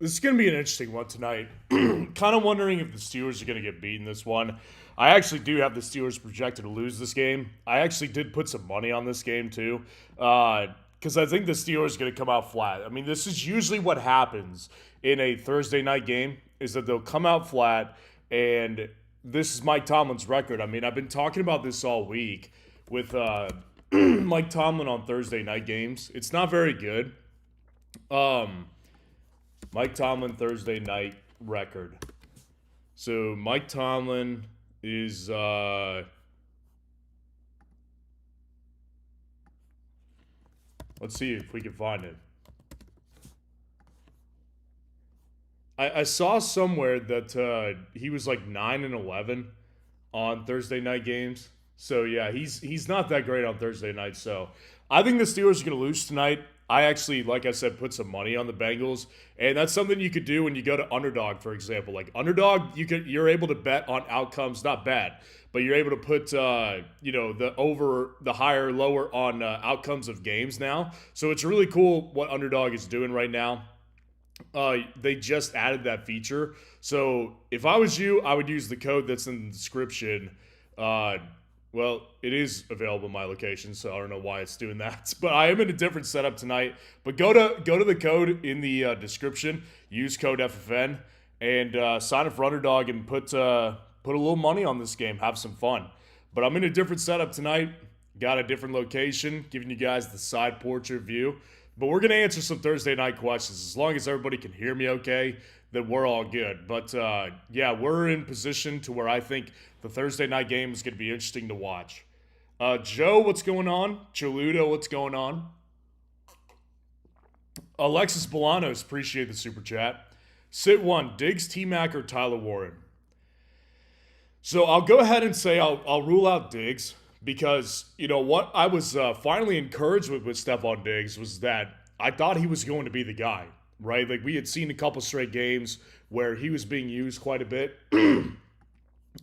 This is going to be an interesting one tonight. Kind of wondering if the Steelers are going to get beaten this one. I actually do have the Steelers projected to lose this game. I actually did put some money on this game too, because I think the Steelers are going to come out flat. I mean, this is usually what happens in a Thursday night game is that they'll come out flat, and this is Mike Tomlin's record. I mean, I've been talking about this all week with Mike Tomlin on Thursday night games. It's not very good. Um, Mike Tomlin Thursday night record. So Mike Tomlin is let's see if we can find it. I saw somewhere that he was like 9-11 on Thursday night games. So yeah, he's not that great on Thursday night. So I think the Steelers are going to lose tonight. I actually, like I said, put some money on the Bengals, and that's something you could do when you go to underdog, for example. Like underdog, you're able to bet on outcomes, not bad, but you're able to put the over, the higher, lower on outcomes of games now. So it's really cool what underdog is doing right now. They just added that feature. So if I was you, I would use the code that's in the description. Uh, well, it is available in my location, so I don't know why it's doing that. But I am in a different setup tonight. But go to the code in the description. Use code FFN and sign up for Underdog and put a little money on this game. Have some fun. But I'm in a different setup tonight. Got a different location, giving you guys the side portrait view. But we're going to answer some Thursday night questions. As long as everybody can hear me okay, then we're all good. But yeah, we're in position to where I think the Thursday night game is going to be interesting to watch. Joe, what's going on? Chaludo, what's going on? Alexis Bolanos, appreciate the super chat. Sit one, Diggs, T-Mac, or Tyler Warren? So I'll go ahead and say I'll rule out Diggs because, you know, what I was finally encouraged with Stephon Diggs was that I thought he was going to be the guy, right? Like we had seen a couple straight games where he was being used quite a bit.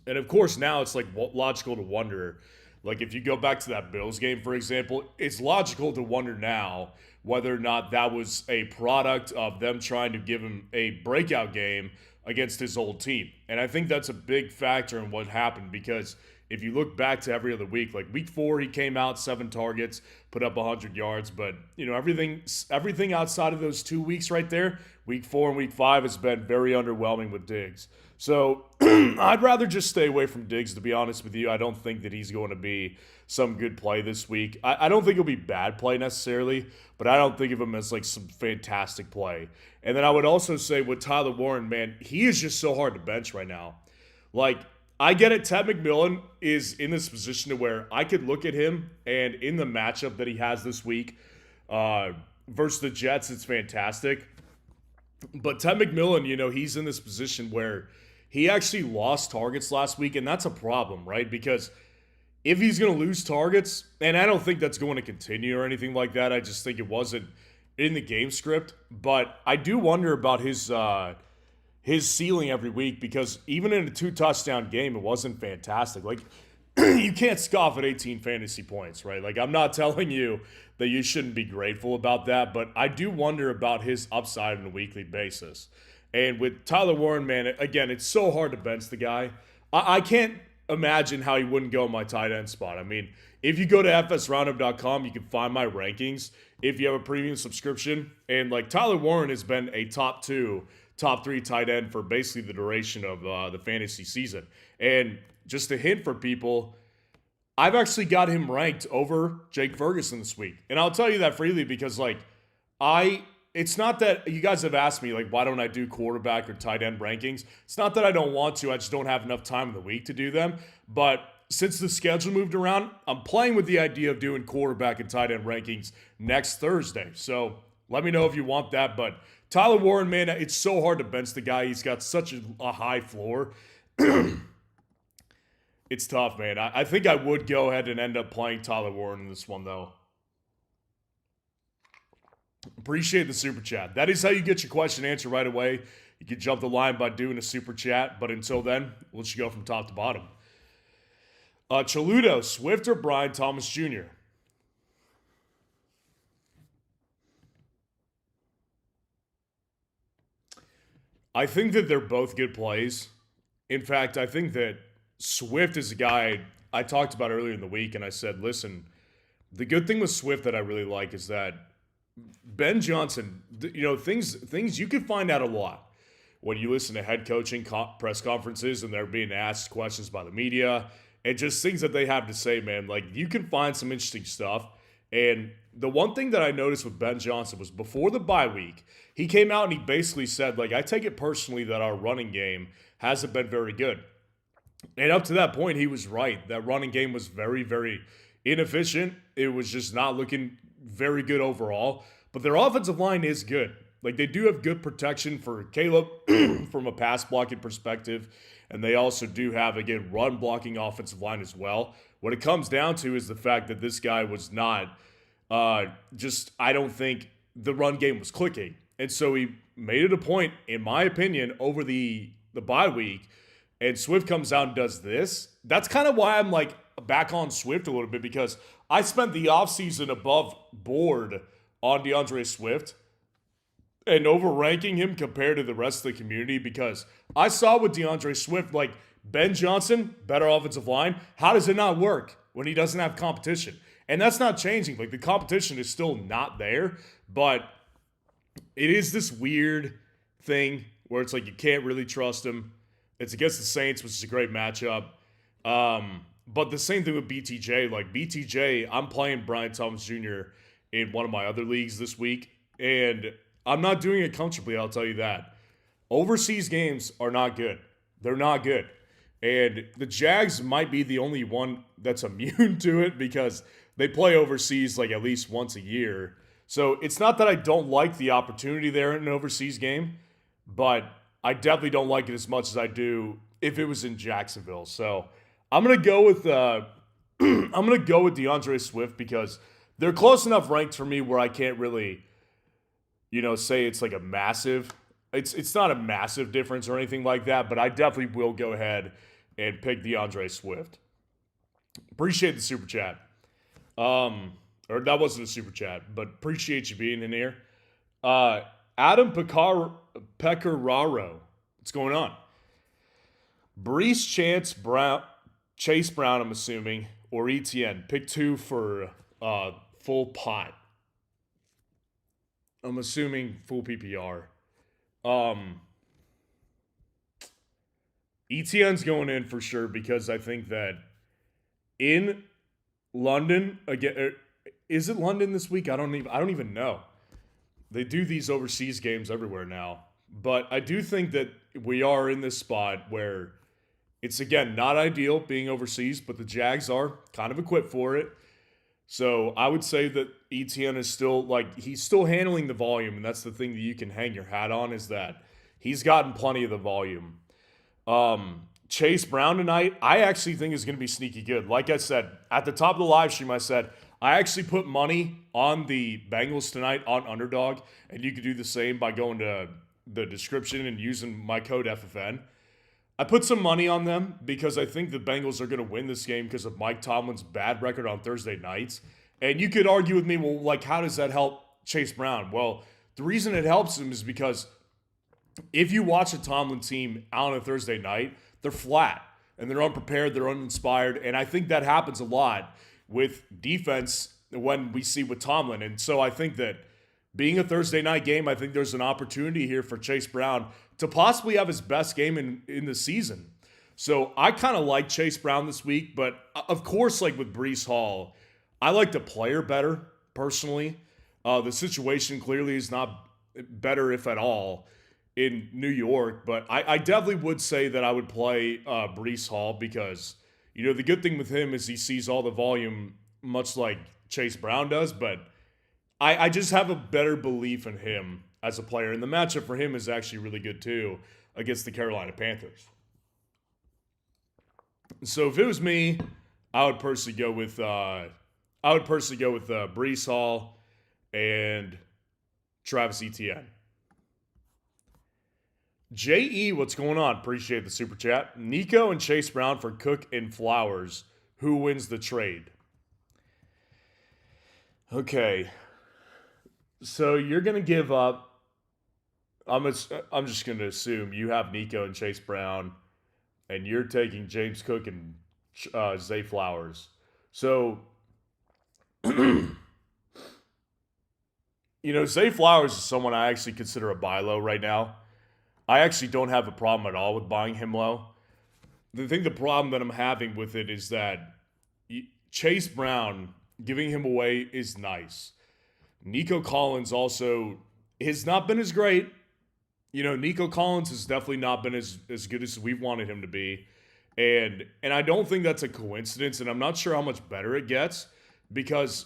And of course, now it's like logical to wonder. Like if you go back to that Bills game, for example, it's logical to wonder now whether or not that was a product of them trying to give him a breakout game against his old team. And I think that's a big factor in what happened because if you look back to every other week, like week 4, he came out 7 targets, put up 100 yards, but you know everything outside of those 2 weeks right there, week 4 and week 5 has been very underwhelming with Diggs. So I'd rather just stay away from Diggs, to be honest with you. I don't think that he's going to be some good play this week. I don't think it'll be bad play necessarily, but I don't think of him as like some fantastic play. And then I would also say with Tyler Warren, man, he is just so hard to bench right now. Like, I get it. Ted McMillan is in this position to where I could look at him and in the matchup that he has this week versus the Jets, it's fantastic. But Ted McMillan, you know, he's in this position where he actually lost targets last week, and that's a problem, right? Because if he's going to lose targets, and I don't think that's going to continue or anything like that, I just think it wasn't in the game script. But I do wonder about his ceiling every week because even in a 2-touchdown game, it wasn't fantastic. Like, you can't scoff at 18 fantasy points, right? Like, I'm not telling you that you shouldn't be grateful about that, but I do wonder about his upside on a weekly basis. And with Tyler Warren, man, again, it's so hard to bench the guy. I can't imagine how he wouldn't go in my tight end spot. I mean, if you go to fsroundup.com, you can find my rankings if you have a premium subscription. And like Tyler Warren has been a top 2, top 3 tight end for basically the duration of the fantasy season. And just a hint for people, I've actually got him ranked over Jake Ferguson this week. And I'll tell you that freely because like it's not that you guys have asked me, like, why don't I do quarterback or tight end rankings? It's not that I don't want to. I just don't have enough time in the week to do them. But since the schedule moved around, I'm playing with the idea of doing quarterback and tight end rankings next Thursday. So let me know if you want that. But Tyler Warren, man, it's so hard to bench the guy. He's got such a high floor. It's tough, man. I think I would go ahead and end up playing Tyler Warren in this one, though. Appreciate the super chat. That is how you get your question answered right away. You can jump the line by doing a super chat, but until then, we'll let you go from top to bottom. Chaludo, Swift or Brian Thomas Jr.? I think that they're both good plays. In fact, I think that Swift is a guy I talked about earlier in the week, and I said, listen, the good thing with Swift that I really like is that Ben Johnson, things you can find out a lot when you listen to head coaching press conferences and they're being asked questions by the media and just things that they have to say, man. Like, you can find some interesting stuff. And the one thing that I noticed with Ben Johnson was before the bye week, he came out and he basically said, like, I take it personally that our running game hasn't been very good. And up to that point, he was right. That running game was very, very inefficient. It was just not looking very good overall. But their offensive line is good. Like, they do have good protection for Caleb from a pass blocking perspective. And they also do have, again, run blocking offensive line as well. What it comes down to is the fact that this guy was not I don't think the run game was clicking. And so he made it a point, in my opinion, over the bye week. And Swift comes out and does this. That's kind of why I'm like back on Swift a little bit, because I spent the offseason above board on DeAndre Swift and overranking him compared to the rest of the community, because I saw with DeAndre Swift, like, Ben Johnson, better offensive line. How does it not work when he doesn't have competition? And that's not changing. Like, the competition is still not there, but it is this weird thing where it's like you can't really trust him. It's against the Saints, which is a great matchup. But the same thing with BTJ. Like, BTJ, I'm playing Brian Thomas Jr. in one of my other leagues this week, and I'm not doing it comfortably, I'll tell you that. Overseas games are not good. They're not good. And the Jags might be the only one that's immune to it, because they play overseas like at least once a year. So it's not that I don't like the opportunity there in an overseas game, but I definitely don't like it as much as I do if it was in Jacksonville. So I'm gonna go with DeAndre Swift, because they're close enough ranked for me where I can't really, say it's like a massive. It's not a massive difference or anything like that, but I definitely will go ahead and pick DeAndre Swift. Appreciate the super chat. Or that wasn't a super chat, but appreciate you being in here. Adam Pecoraro, what's going on? Brees, Chase Brown, I'm assuming, or ETN. Pick two for full pot. I'm assuming full PPR. ETN's going in for sure, because I think that in London again, is it London this week? I don't even know. They do these overseas games everywhere now, but I do think that we are in this spot where it's, again, not ideal being overseas, but the Jags are kind of equipped for it. So I would say that ETN is still, he's still handling the volume, and that's the thing that you can hang your hat on, is that he's gotten plenty of the volume. Chase Brown tonight, I actually think is going to be sneaky good. Like I said, at the top of the live stream, I said, I actually put money on the Bengals tonight on Underdog, and you could do the same by going to the description and using my code FFN. I put some money on them because I think the Bengals are going to win this game because of Mike Tomlin's bad record on Thursday nights. And you could argue with me, well, how does that help Chase Brown? Well, the reason it helps him is because if you watch a Tomlin team out on a Thursday night, they're flat and they're unprepared, they're uninspired. And I think that happens a lot with defense when we see with Tomlin. And so I think that being a Thursday night game, I think there's an opportunity here for Chase Brown to possibly have his best game in the season. So I kind of like Chase Brown this week, but of course, like with Breece Hall, I like the player better, personally. The situation clearly is not better, if at all, in New York, but I definitely would say that I would play Breece Hall, because, the good thing with him is he sees all the volume, much like Chase Brown does, but I just have a better belief in him as a player, and the matchup for him is actually really good too against the Carolina Panthers. So if it was me, I would personally go with Breece Hall and Travis Etienne. JE, what's going on? Appreciate the super chat. Nico and Chase Brown for Cook and Flowers. Who wins the trade? Okay. So you're going to give up. I'm just going to assume you have Nico and Chase Brown, and you're taking James Cook and Zay Flowers. So, Zay Flowers is someone I actually consider a buy low right now. I actually don't have a problem at all with buying him low. The problem that I'm having with it is that Chase Brown, giving him away is nice. Nico Collins also has not been as great. Nico Collins has definitely not been as good as we've wanted him to be. And I don't think that's a coincidence, and I'm not sure how much better it gets because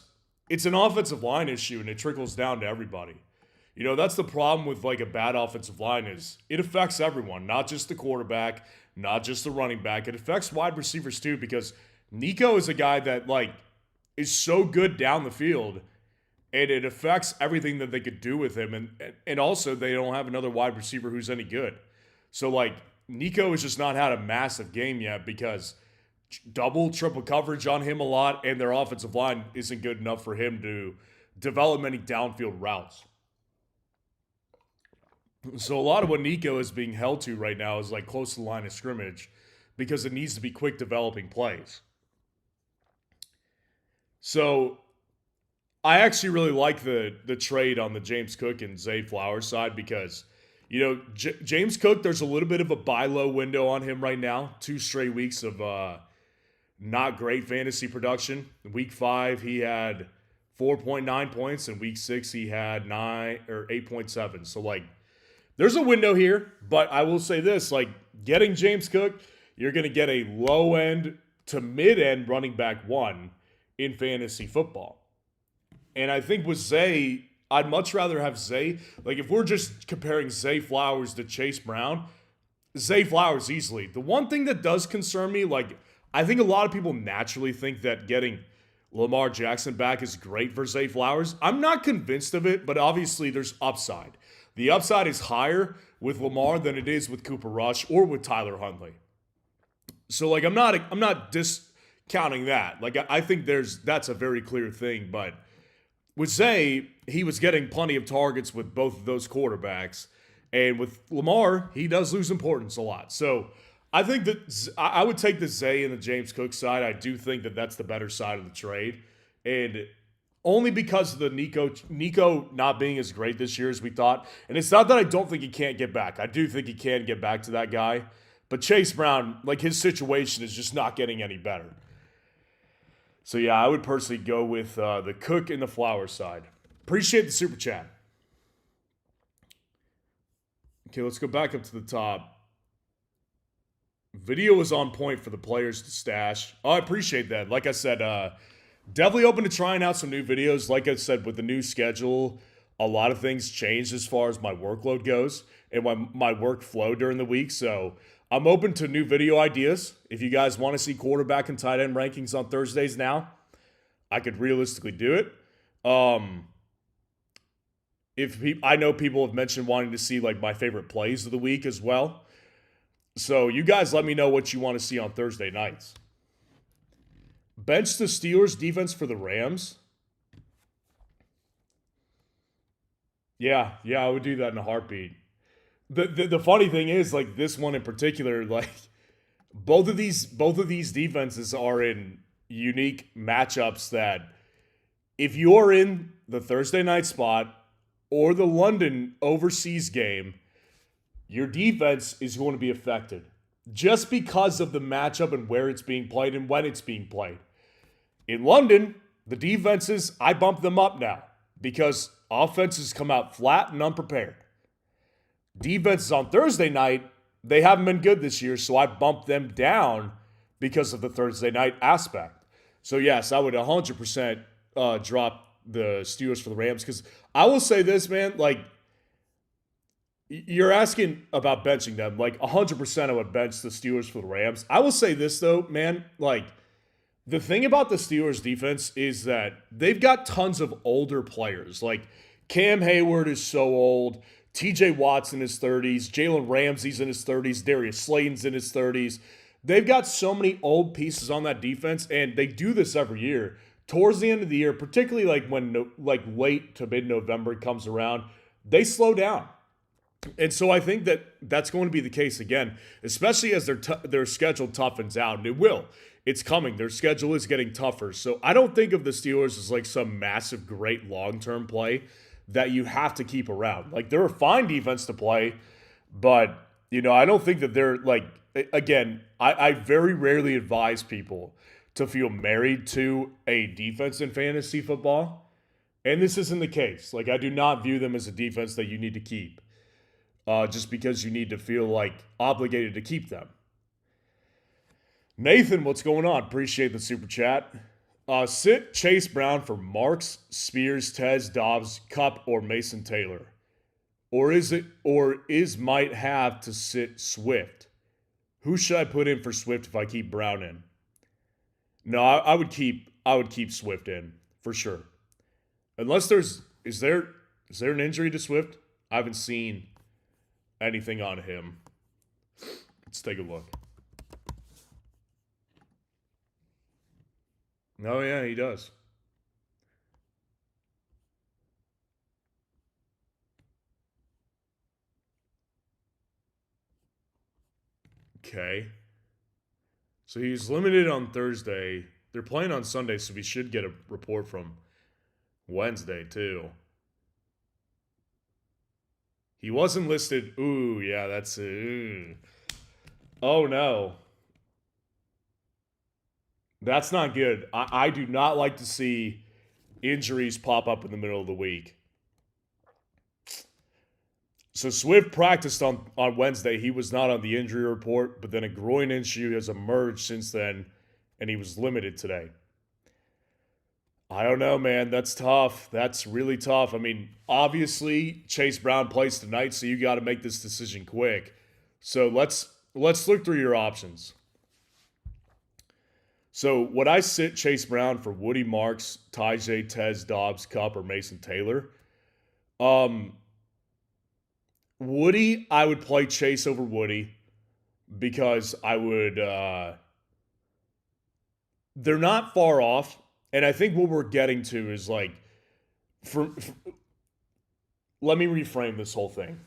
it's an offensive line issue and it trickles down to everybody. That's the problem with like a bad offensive line is it affects everyone, not just the quarterback, not just the running back. It affects wide receivers too because Nico is a guy that like is so good down the field and it affects everything that they could do with him. And also they don't have another wide receiver who's any good. So like Nico has just not had a massive game yet because double, triple coverage on him a lot and their offensive line isn't good enough for him to develop many downfield routes. So a lot of what Nico is being held to right now is like close to the line of scrimmage because it needs to be quick developing plays. So I actually really like the trade on the James Cook and Zay Flowers side because, James Cook, there's a little bit of a buy low window on him right now. 2 straight weeks of not great fantasy production. In week 5, he had 4.9 points. In week 6, he had 8.7. So like, there's a window here, but I will say this, like getting James Cook, you're going to get a low end to mid end running back 1 in fantasy football. And I think with Zay, I'd much rather have Zay. Like if we're just comparing Zay Flowers to Chase Brown, Zay Flowers easily. The one thing that does concern me, like I think a lot of people naturally think that getting Lamar Jackson back is great for Zay Flowers. I'm not convinced of it, but obviously there's upside. The upside is higher with Lamar than it is with Cooper Rush or with Tyler Huntley. So like I'm not discounting that. Like I think that's a very clear thing, but with Zay, he was getting plenty of targets with both of those quarterbacks. And with Lamar, he does lose importance a lot. So I think that I would take the Zay and the James Cook side. I do think that that's the better side of the trade. And only because of the Nico not being as great this year as we thought. And it's not that I don't think he can't get back. I do think he can get back to that guy. But Chase Brown, like his situation is just not getting any better. So yeah, I would personally go with the Cook and the Flowers side. Appreciate the super chat. Okay, let's go back up to the top. Video was on point for the players to stash. Oh, I appreciate that. Like I said, definitely open to trying out some new videos. Like I said, with the new schedule, a lot of things changed as far as my workload goes and my workflow during the week. So I'm open to new video ideas. If you guys want to see quarterback and tight end rankings on Thursdays now, I could realistically do it. I know people have mentioned wanting to see like my favorite plays of the week as well. So you guys let me know what you want to see on Thursday nights. Bench the Steelers defense for the Rams. Yeah, I would do that in a heartbeat. The funny thing is, like this one in particular, like both of these defenses are in unique matchups that if you're in the Thursday night spot or the London overseas game, your defense is going to be affected just because of the matchup and where it's being played and when it's being played. In London, the defenses, I bump them up now because offenses come out flat and unprepared. Defenses on Thursday night, they haven't been good this year, so I bumped them down because of the Thursday night aspect. So yes, I would 100% drop the Steelers for the Rams because I will say this, man, like you're asking about benching them. Like 100% I would bench the Steelers for the Rams. I will say this though, man, like the thing about the Steelers defense is that they've got tons of older players. Like Cam Hayward is so old. TJ Watt's in his 30s. Jalen Ramsey's in his 30s. Darius Slayton's in his 30s. They've got so many old pieces on that defense, and they do this every year. Towards the end of the year, particularly like when like late to mid-November comes around, they slow down. And so I think that that's going to be the case again, especially as their schedule toughens out, and it will. It's coming. Their schedule is getting tougher. So I don't think of the Steelers as like some massive, great long-term play that you have to keep around. Like they're a fine defense to play, but I don't think that they're like. Again, I very rarely advise people to feel married to a defense in fantasy football, and this isn't the case. Like I do not view them as a defense that you need to keep. Just because you need to feel like obligated to keep them. Nathan, what's going on? Appreciate the super chat. Sit Chase Brown for Marks, Spears, Tez, Dobbs, Cup, or Mason Taylor. Or is might have to sit Swift? Who should I put in for Swift if I keep Brown in? No, I would keep Swift in for sure. Unless is there an injury to Swift? I haven't seen anything on him. Let's take a look. Oh yeah, he does. Okay. So he's limited on Thursday. They're playing on Sunday, so we should get a report from Wednesday too. He wasn't listed. Ooh, yeah, that's it. Oh no. That's not good. I do not like to see injuries pop up in the middle of the week. So Swift practiced on Wednesday. He was not on the injury report, but then a groin issue has emerged since then, and he was limited today. I don't know, man. That's tough. That's really tough. I mean, obviously, Chase Brown plays tonight, so you got to make this decision quick. So let's look through your options. So would I sit Chase Brown for Woody Marks, Tyjae, Tez, Dobbs, Cup, or Mason Taylor? Woody, I would play Chase over Woody because I would. They're not far off, and I think what we're getting to is like, let me reframe this whole thing.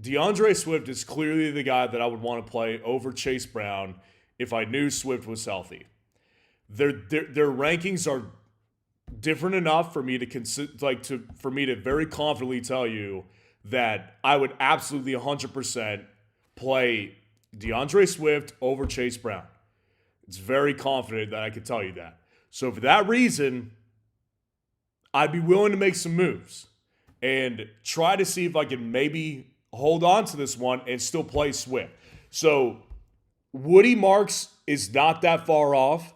DeAndre Swift is clearly the guy that I would want to play over Chase Brown if I knew Swift was healthy. Their rankings are different enough for me for me to very confidently tell you that I would absolutely 100% play DeAndre Swift over Chase Brown. It's very confident that I could tell you that. So for that reason, I'd be willing to make some moves and try to see if I can maybe hold on to this one and still play Swift. So Woody Marks is not that far off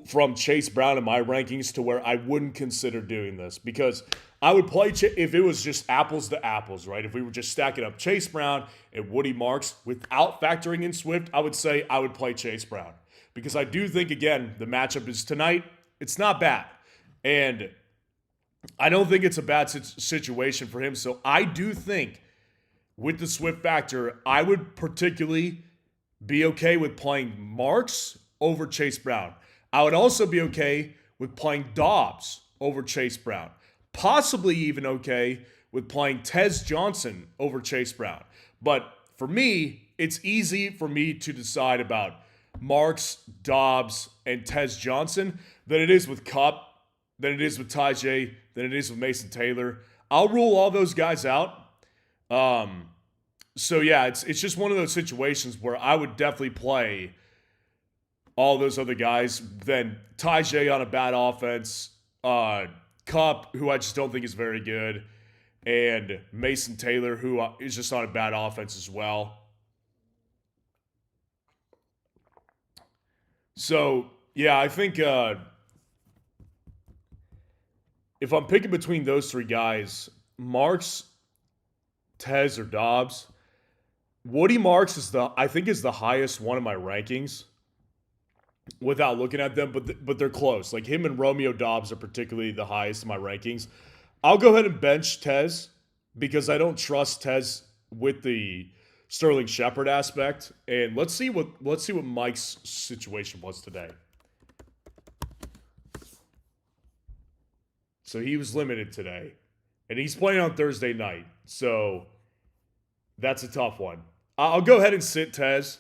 from Chase Brown in my rankings to where I wouldn't consider doing this because I would play if it was just apples to apples, right? If we were just stacking up Chase Brown and Woody Marks without factoring in Swift, I would say I would play Chase Brown because I do think, again, the matchup is tonight. It's not bad. And I don't think it's a bad situation for him. So I do think with the Swift factor, I would particularly be okay with playing Marks over Chase Brown. I would also be okay with playing Dobbs over Chase Brown. Possibly even okay with playing Tez Johnson over Chase Brown. But for me, it's easy for me to decide about Marks, Dobbs, and Tez Johnson than it is with Cup, than it is with Tyjae, than it is with Mason Taylor. I'll rule all those guys out. So yeah, it's just one of those situations where I would definitely play all those other guys. Then Tyjae on a bad offense, Cup, who I just don't think is very good, and Mason Taylor, who is just on a bad offense as well. So yeah, I think if I'm picking between those three guys, Marks, Tez, or Dobbs, Woody Marks is the highest one of my rankings without looking at them, but they're close. Like him and Romeo Dobbs are particularly the highest in my rankings. I'll go ahead and bench Tez because I don't trust Tez with the Sterling Shepard aspect. And let's see what Mike's situation was today. So he was limited today, And he's playing on Thursday night. So that's a tough one. I'll go ahead and sit Tez.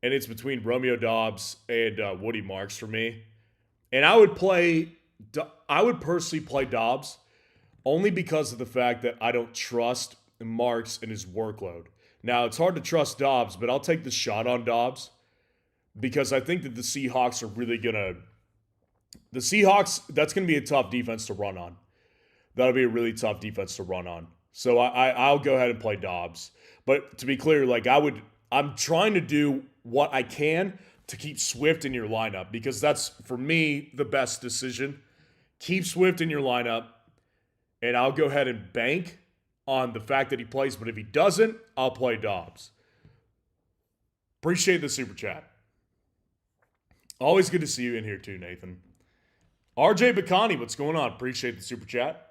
And it's between Romeo Doubs and Woody Marks for me. And I would personally play Doubs only because of the fact that I don't trust Marks and his workload. Now, it's hard to trust Doubs, but I'll take the shot on Doubs because I think that the Seahawks are really going to... The Seahawks, that's going to be a tough defense to run on. That'll be a really tough defense to run on. So I'll go ahead and play Doubs. But to be clear, like I'm trying to do what I can to keep Swift in your lineup because that's, for me, the best decision. Keep Swift in your lineup, and I'll go ahead and bank on the fact that he plays, but if he doesn't, I'll play Doubs. Appreciate the super chat. Always good to see you in here too, Nathan. RJ Bacani, what's going on? Appreciate the super chat.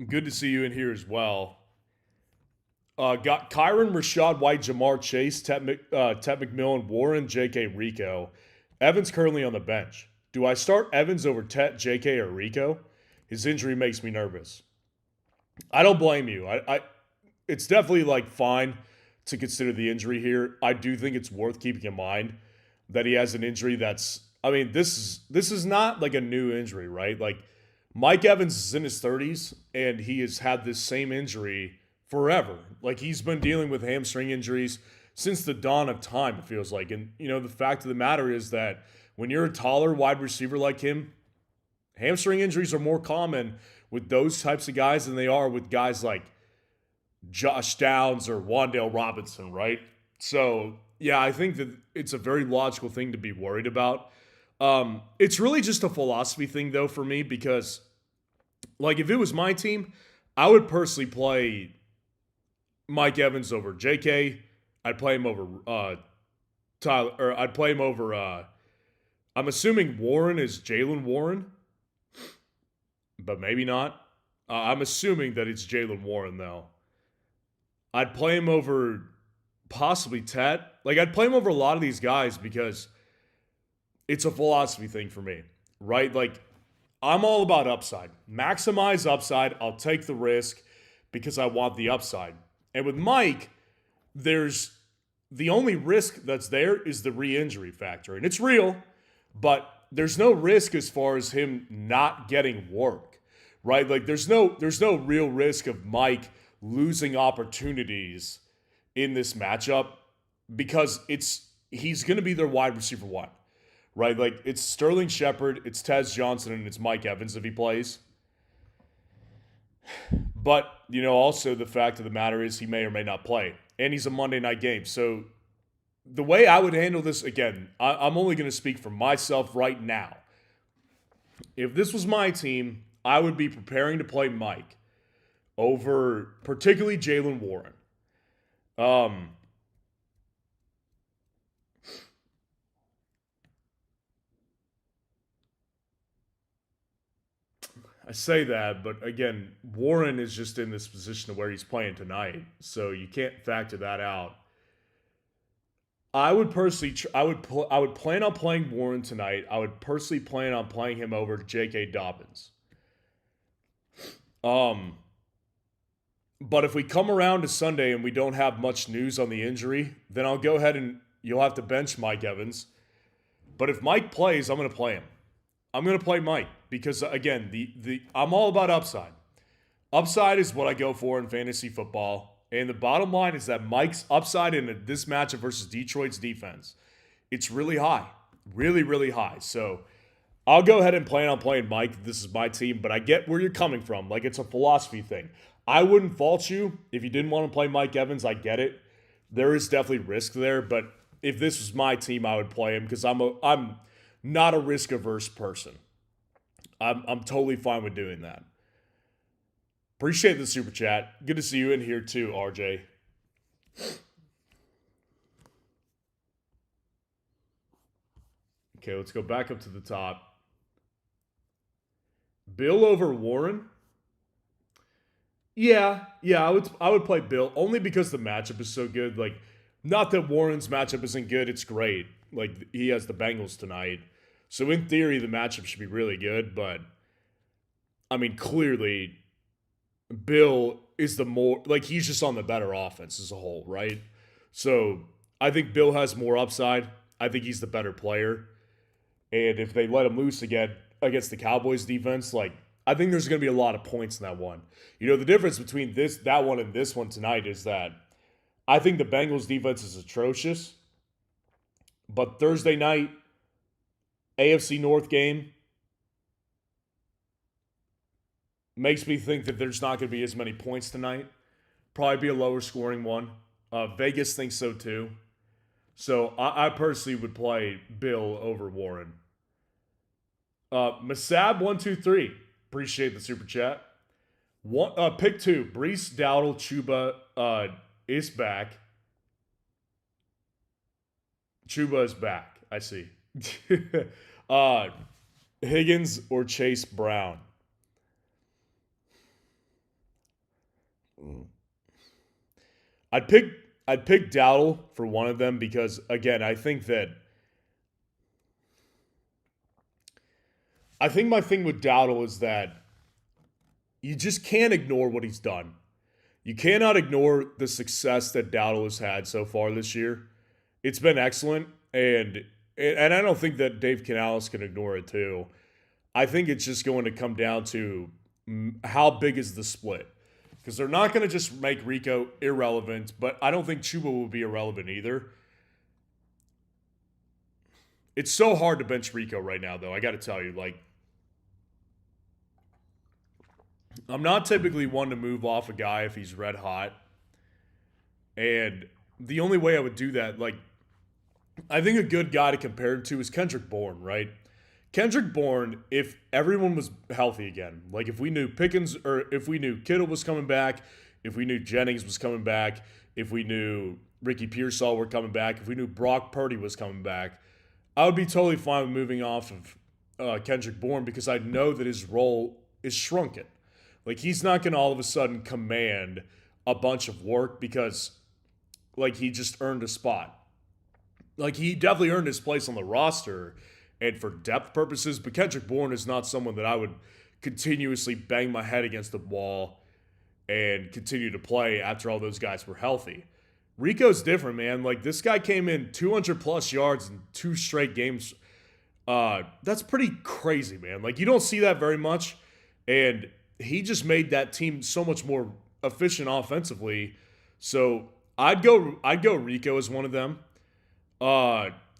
Good to see you in here as well. Got Kyron, Rashad White, Jamar Chase, Tet McMillan, Warren, J.K. Rico. Evans currently on the bench. Do I start Evans over Tet, J.K. or Rico? His injury makes me nervous. I don't blame you. It's definitely fine to consider the injury here. I do think it's worth keeping in mind that he has an injury that's... I mean, this is not a new injury, right? Mike Evans is in his 30s, and he has had this same injury forever. He's been dealing with hamstring injuries since the dawn of time, it feels like. And, the fact of the matter is that when you're a taller wide receiver like him, hamstring injuries are more common with those types of guys than they are with guys like Josh Downs or Wan'Dale Robinson, right? So, yeah, I think that it's a very logical thing to be worried about. It's really just a philosophy thing, though, for me, because, if it was my team, I would personally play Mike Evans over JK. I'd play him over Tyler, or I'd play him over I'm assuming Warren is Jaylen Warren, but maybe not. I'm assuming that it's Jaylen Warren, though. I'd play him over possibly Tet. I'd play him over a lot of these guys because it's a philosophy thing for me, right? I'm all about upside. Maximize upside. I'll take the risk because I want the upside. And with Mike, there's the only risk that's there is the re-injury factor. And it's real, but there's no risk as far as him not getting work, right? There's no real risk of Mike losing opportunities in this matchup because he's going to be their wide receiver one, right? It's Sterling Shepard, it's Tez Johnson, and it's Mike Evans if he plays. But, also the fact of the matter is he may or may not play. And he's a Monday night game. So the way I would handle this, again, I'm only going to speak for myself right now. If this was my team, I would be preparing to play Mike over particularly Jaylen Warren. I say that, but again, Warren is just in this position where he's playing tonight, so you can't factor that out. I would personally, I would plan on playing Warren tonight. I would personally plan on playing him over J.K. Dobbins. But if we come around to Sunday and we don't have much news on the injury, then I'll go ahead and you'll have to bench Mike Evans. But if Mike plays, I'm going to play him. I'm going to play Mike because, again, I'm all about upside. Upside is what I go for in fantasy football. And the bottom line is that Mike's upside in this matchup versus Detroit's defense, it's really high. Really, really high. So I'll go ahead and plan on playing Mike. This is my team, but I get where you're coming from. It's a philosophy thing. I wouldn't fault you if you didn't want to play Mike Evans. I get it. There is definitely risk there, but if this was my team, I would play him because I'm not a risk-averse person. I'm totally fine with doing that. Appreciate the super chat. Good to see you in here too, RJ. Okay, let's go back up to the top. Bill over Warren? Yeah, I would play Bill only because the matchup is so good. Not that Warren's matchup isn't good, it's great. He has the Bengals tonight. So in theory, the matchup should be really good, but I mean, clearly, Bill is the more, like, he's just on the better offense as a whole, right? So I think Bill has more upside. I think he's the better player. And if they let him loose again against the Cowboys defense, like, I think there's going to be a lot of points in that one. The difference between that one and this one tonight is that I think the Bengals defense is atrocious. But Thursday night, AFC North game makes me think that there's not going to be as many points tonight. Probably be a lower scoring one. Vegas thinks so too. So I personally would play Bill over Warren. Masab123. Appreciate the super chat. Pick 2. Brees, Dowdle, Chuba is back. Chuba is back. I see. Higgins or Chase Brown? I'd pick Dowdle for one of them because, again, I think my thing with Dowdle is that you just can't ignore what he's done. You cannot ignore the success that Dowdle has had so far this year. It's been excellent, and I don't think that Dave Canales can ignore it too. I think it's just going to come down to how big is the split. Because they're not going to just make Rico irrelevant, but I don't think Chuba will be irrelevant either. It's so hard to bench Rico right now, though. I got to tell you, like, I'm not typically one to move off a guy if he's red hot. And the only way I would do that, like, I think a good guy to compare him to is Kendrick Bourne, right? Kendrick Bourne, if everyone was healthy again, like if we knew Pickens or if we knew Kittle was coming back, if we knew Jennings was coming back, if we knew Ricky Pearsall were coming back, if we knew Brock Purdy was coming back, I would be totally fine with moving off of Kendrick Bourne because I know that his role is shrunken. Like he's not going to all of a sudden command a bunch of work because like he just earned a spot. Like he definitely earned his place on the roster and for depth purposes, but Kendrick Bourne is not someone that I would continuously bang my head against the wall and continue to play after all those guys were healthy. Rico's different, man. Like this guy came in 200 plus yards in 2 straight games. That's pretty crazy, man. Like you don't see that very much, and he just made that team so much more efficient offensively. So I'd go Rico as one of them.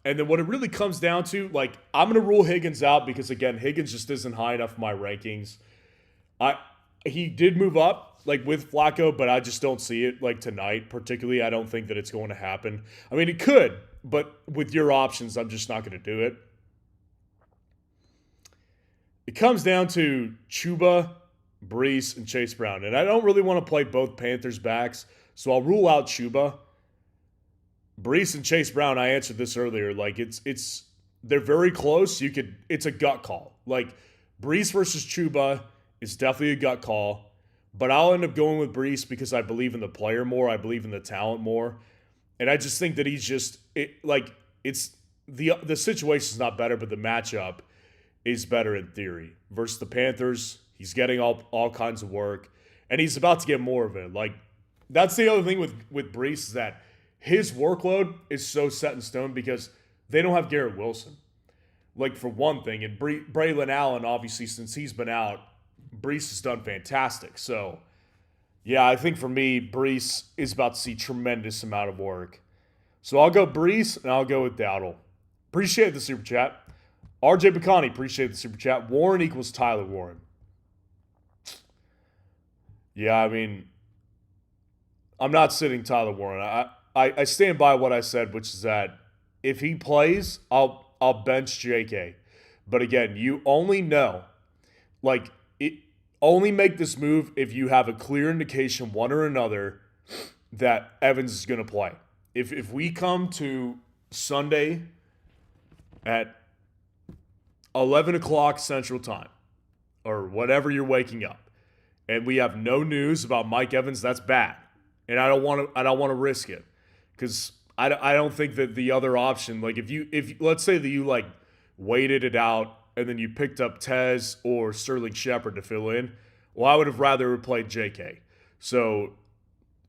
And then what it really comes down to, like, I'm going to rule Higgins out because, again, Higgins just isn't high enough in my rankings. He did move up, like, with Flacco, but I just don't see it, like, tonight, particularly. I don't think that it's going to happen. I mean, it could, but with your options, I'm just not going to do it. It comes down to Chuba, Brees, and Chase Brown. And I don't really want to play both Panthers backs, so I'll rule out Chuba. Brees and Chase Brown, I answered this earlier. Like they're very close. It's a gut call. Like Brees versus Chuba is definitely a gut call, but I'll end up going with Brees because I believe in the player more. I believe in the talent more, and I just think that he's just it's the situation's not better, but the matchup is better in theory versus the Panthers. He's getting all kinds of work, and he's about to get more of it. Like that's the other thing with Brees is that his workload is so set in stone because they don't have Garrett Wilson. Like, for one thing, and Braylon Allen, obviously, since he's been out, Brees has done fantastic. So, yeah, I think for me, Brees is about to see tremendous amount of work. So I'll go Brees, and I'll go with Dowdle. Appreciate the super chat. RJ Bacani, appreciate the super chat. Warren equals Tyler Warren. Yeah, I mean, I'm not sitting Tyler Warren. I stand by what I said, which is that if he plays, I'll bench JK. But again, you only know, like, only make this move if you have a clear indication, one or another, that Evans is going to play. If we come to Sunday at 11 o'clock Central Time, or whatever you're waking up, and we have no news about Mike Evans, that's bad. And I don't want to risk it. Because I don't think that the other option, like if let's say that you like waited it out and then you picked up Tez or Sterling Shepard to fill in, well, I would have rather played JK. So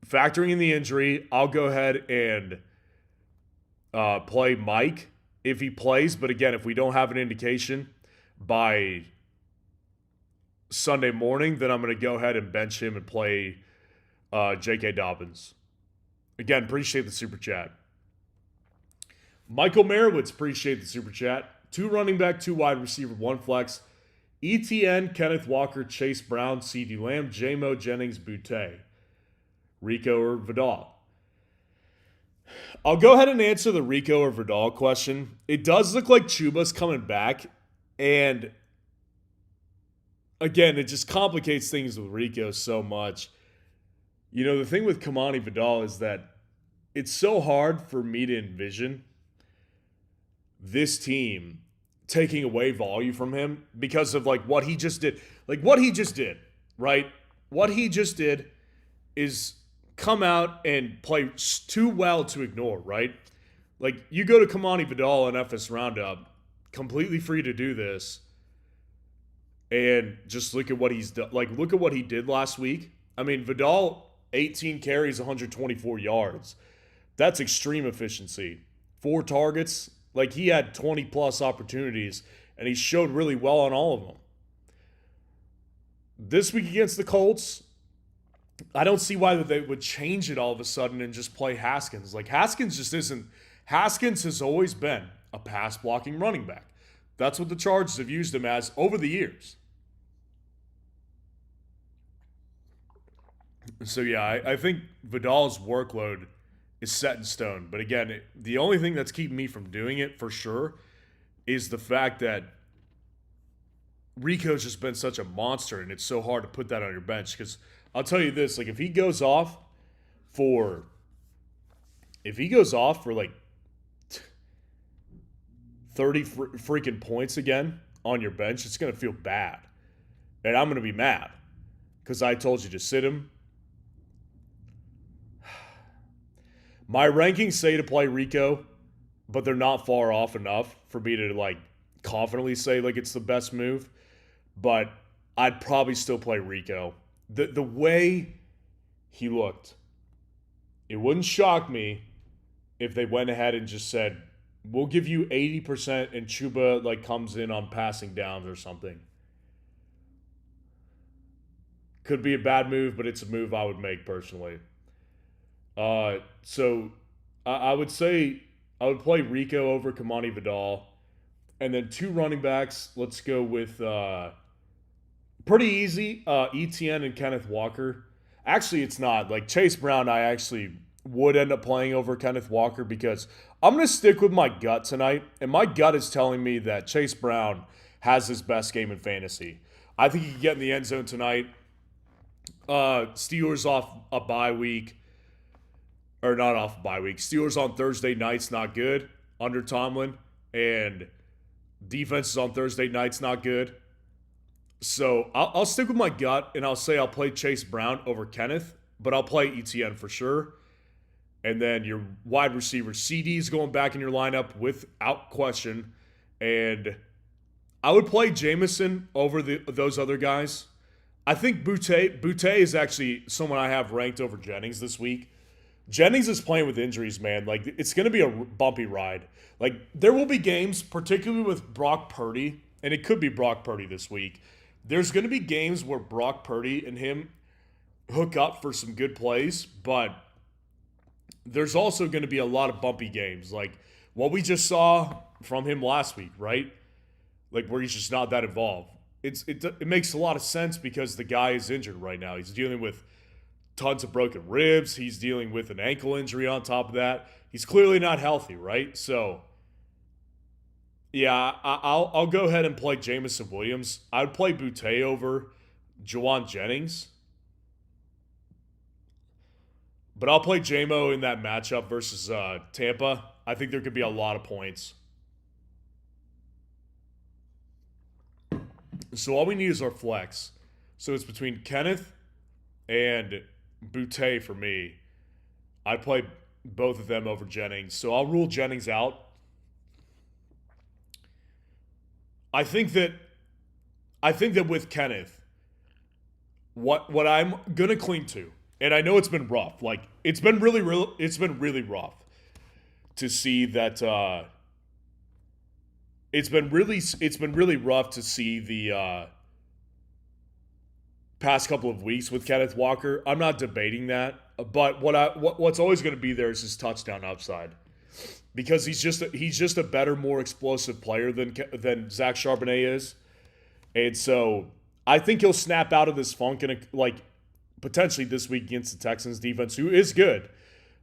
factoring in the injury, I'll go ahead and play Mike if he plays. But again, if we don't have an indication by Sunday morning, then I'm going to go ahead and bench him and play J.K. Dobbins. Again, appreciate the super chat. Michael Merowitz, appreciate the super chat. 2 running back, 2 wide receiver, 1 flex. ETN, Kenneth Walker, Chase Brown, CeeDee Lamb, J-Mo, Jennings, Boutte. Rico or Vidal? I'll go ahead and answer the Rico or Vidal question. It does look like Chuba's coming back, and again, it just complicates things with Rico so much. You know, the thing with Kamani Vidal is that it's so hard for me to envision this team taking away volume from him because of like what he just did. Like what he just did, right? What he just did is come out and play too well to ignore, right? Like you go to Kamani Vidal and FS Roundup, completely free to do this, and just look at what he's done. Like look at what he did last week. I mean, Vidal, 18 carries, 124 yards. That's extreme efficiency. 4 targets. Like he had 20 plus opportunities, and he showed really well on all of them. This week against the Colts, I don't see why they would change it all of a sudden and just play Haskins. Like Haskins just isn't. Haskins has always been a pass blocking running back. That's what the Chargers have used him as over the years. So yeah, I think Vidal's workload is set in stone. But again, the only thing that's keeping me from doing it for sure is the fact that Rico's just been such a monster, and it's so hard to put that on your bench. Because I'll tell you this, like if he goes off for like 30 freaking points again on your bench, it's going to feel bad. And I'm going to be mad because I told you to sit him. My rankings say to play Rico, but they're not far off enough for me to like confidently say like it's the best move. But I'd probably still play Rico. The way he looked, it wouldn't shock me if they went ahead and just said, we'll give you 80% and Chuba like comes in on passing downs or something. Could be a bad move, but it's a move I would make personally. So I would say I would play Rico over Kamani Vidal. And then 2 running backs. Let's go with pretty easy, ETN and Kenneth Walker. Actually, it's not. Like Chase Brown, I actually would end up playing over Kenneth Walker because I'm going to stick with my gut tonight. And my gut is telling me that Chase Brown has his best game in fantasy. I think he can get in the end zone tonight. Steelers off a bye week. Or not off a bye week. Steelers on Thursday nights, not good under Tomlin. And defenses on Thursday nights, not good. So I'll stick with my gut, and I'll say I'll play Chase Brown over Kenneth, but I'll play ETN for sure. And then your wide receiver CD is going back in your lineup without question. And I would play Jameson over those other guys. I think Boutte is actually someone I have ranked over Jennings this week. Jennings is playing with injuries, man. Like, it's going to be a bumpy ride. Like, there will be games, particularly with Brock Purdy, and it could be Brock Purdy this week. There's going to be games where Brock Purdy and him hook up for some good plays, but there's also going to be a lot of bumpy games. Like, what we just saw from him last week, right? Like, where he's just not that involved. It makes a lot of sense because the guy is injured right now. He's dealing with tons of broken ribs. He's dealing with an ankle injury on top of that. He's clearly not healthy, right? So, yeah, I'll go ahead and play Jameson Williams. I would play Boutte over Juwan Jennings. But I'll play J-Mo in that matchup versus Tampa. I think there could be a lot of points. So all we need is our flex. So it's between Kenneth and Boutte for me. I'd play both of them over Jennings. So I'll rule Jennings out. I think that with Kenneth, what I'm gonna cling to, and I know it's been rough. Like it's been really rough to see that. It's been really rough to see the past couple of weeks with Kenneth Walker. I'm not debating that, but what's always going to be there is his touchdown upside, because he's just a better, more explosive player than Zach Charbonnet is, and so I think he'll snap out of this funk and like potentially this week against the Texans defense, who is good.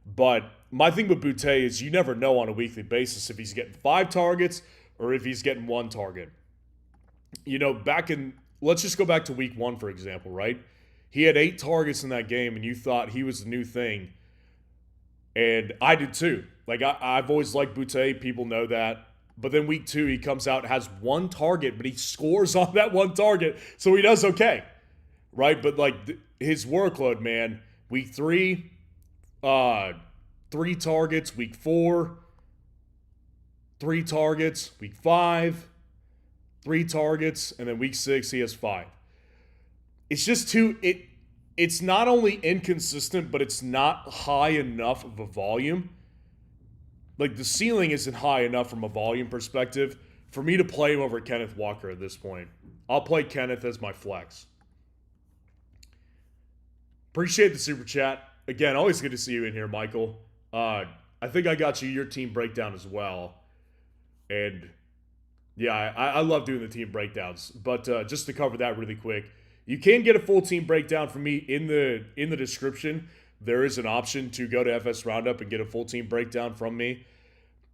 But my thing with Boutte is you never know on a weekly basis if he's getting 5 targets or if he's getting 1 target. Let's just go back to week 1, for example, right? He had 8 targets in that game, and you thought he was the new thing. And I did too. Like, I've always liked Boutte. People know that. But then week 2, he comes out, has 1 target, but he scores on that 1 target. So he does okay, right? But, like, his workload, man, week 3, 3 targets. Week 4, 3 targets. Week 5, 3 targets. And then week 6, he has 5. It's just it's not only inconsistent, but it's not high enough of a volume. Like, the ceiling isn't high enough from a volume perspective for me to play him over Kenneth Walker at this point. I'll play Kenneth as my flex. Appreciate the super chat. Again, always good to see you in here, Michael. I think I got you your team breakdown as well. And yeah, I love doing the team breakdowns. But just to cover that really quick, you can get a full team breakdown from me in the description. There is an option to go to FS Roundup and get a full team breakdown from me.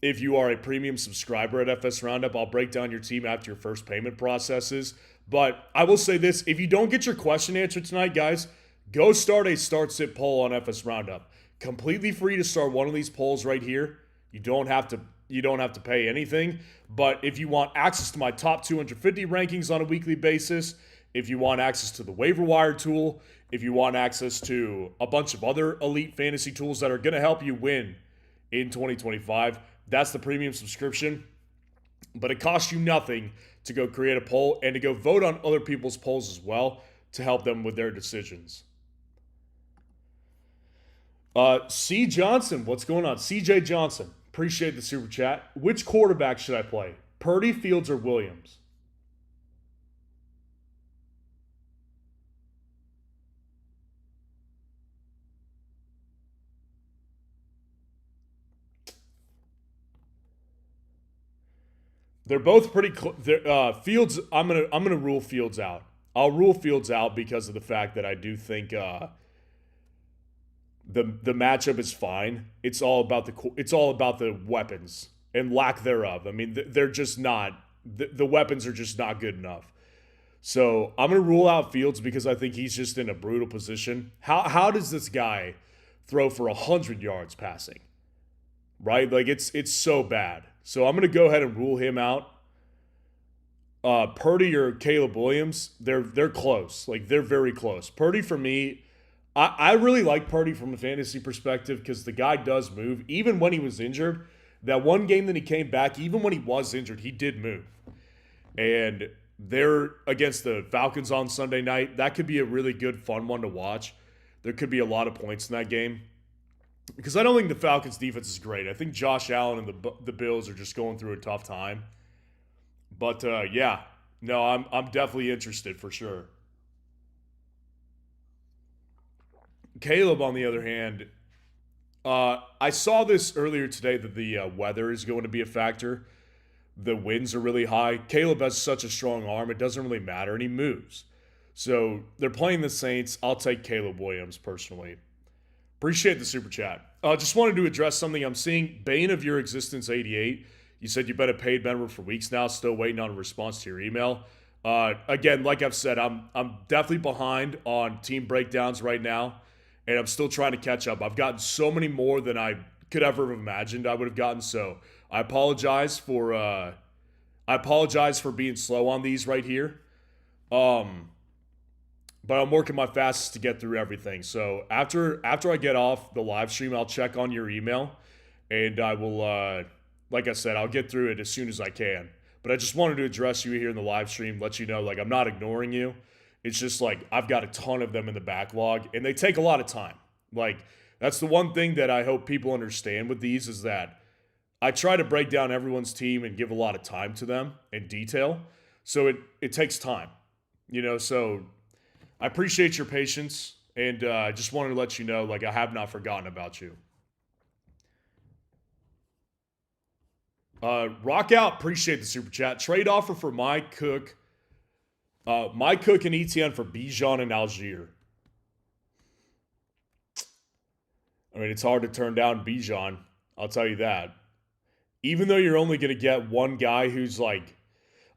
If you are a premium subscriber at FS Roundup, I'll break down your team after your first payment processes. But I will say this, if you don't get your question answered tonight, guys, go start a start-sit poll on FS Roundup. Completely free to start one of these polls right here. You don't have to pay anything. But if you want access to my top 250 rankings on a weekly basis, if you want access to the waiver wire tool, if you want access to a bunch of other elite fantasy tools that are going to help you win in 2025, that's the premium subscription. But it costs you nothing to go create a poll and to go vote on other people's polls as well to help them with their decisions. C. Johnson, what's going on? CJ Johnson, appreciate the super chat. Which quarterback should I play? Purdy, Fields, or Williams? They're both pretty Fields. I'm gonna rule Fields out. I'll rule Fields out because of the fact that I do think the matchup is fine. It's all about the weapons and lack thereof. I mean, they're just not the weapons are just not good enough. So I'm gonna rule out Fields because I think he's just in a brutal position. How does this guy throw for 100 yards passing? Right, like it's so bad. So I'm going to go ahead and rule him out. Purdy or Caleb Williams, they're close. Like, they're very close. Purdy, for me, I really like Purdy from a fantasy perspective because the guy does move. Even when he was injured, that one game that he came back, even when he was injured, he did move. And they're against the Falcons on Sunday night. That could be a really good, fun one to watch. There could be a lot of points in that game. Because I don't think the Falcons' defense is great. I think Josh Allen and the Bills are just going through a tough time. But, yeah. No, I'm definitely interested for sure. Caleb, on the other hand, I saw this earlier today that the weather is going to be a factor. The winds are really high. Caleb has such a strong arm, it doesn't really matter, and he moves. So they're playing the Saints. I'll take Caleb Williams personally. Appreciate the super chat. Just wanted to address something I'm seeing. Bane of Your Existence 88. You said you've been a paid member for weeks now, still waiting on a response to your email. Again, like I've said, I'm definitely behind on team breakdowns right now, and I'm still trying to catch up. I've gotten so many more than I could ever have imagined I would have gotten, so I apologize for being slow on these right here. But I'm working my fastest to get through everything. So after I get off the live stream, I'll check on your email, and I will, like I said, I'll get through it as soon as I can. but I just wanted to address you here in the live stream, let you know, like, I'm not ignoring you. It's just like I've got a ton of them in the backlog, and they take a lot of time. Like, that's the one thing that I hope people understand with these is that I try to break down everyone's team and give a lot of time to them in detail. So it takes time, so I appreciate your patience, and I just wanted to let you know, like, I have not forgotten about you. Rock out, appreciate the super chat. Trade offer for Mike Cook and ETN for Bijan and Algier. I mean, it's hard to turn down Bijan, I'll tell you that. Even though you're only going to get one guy who's like,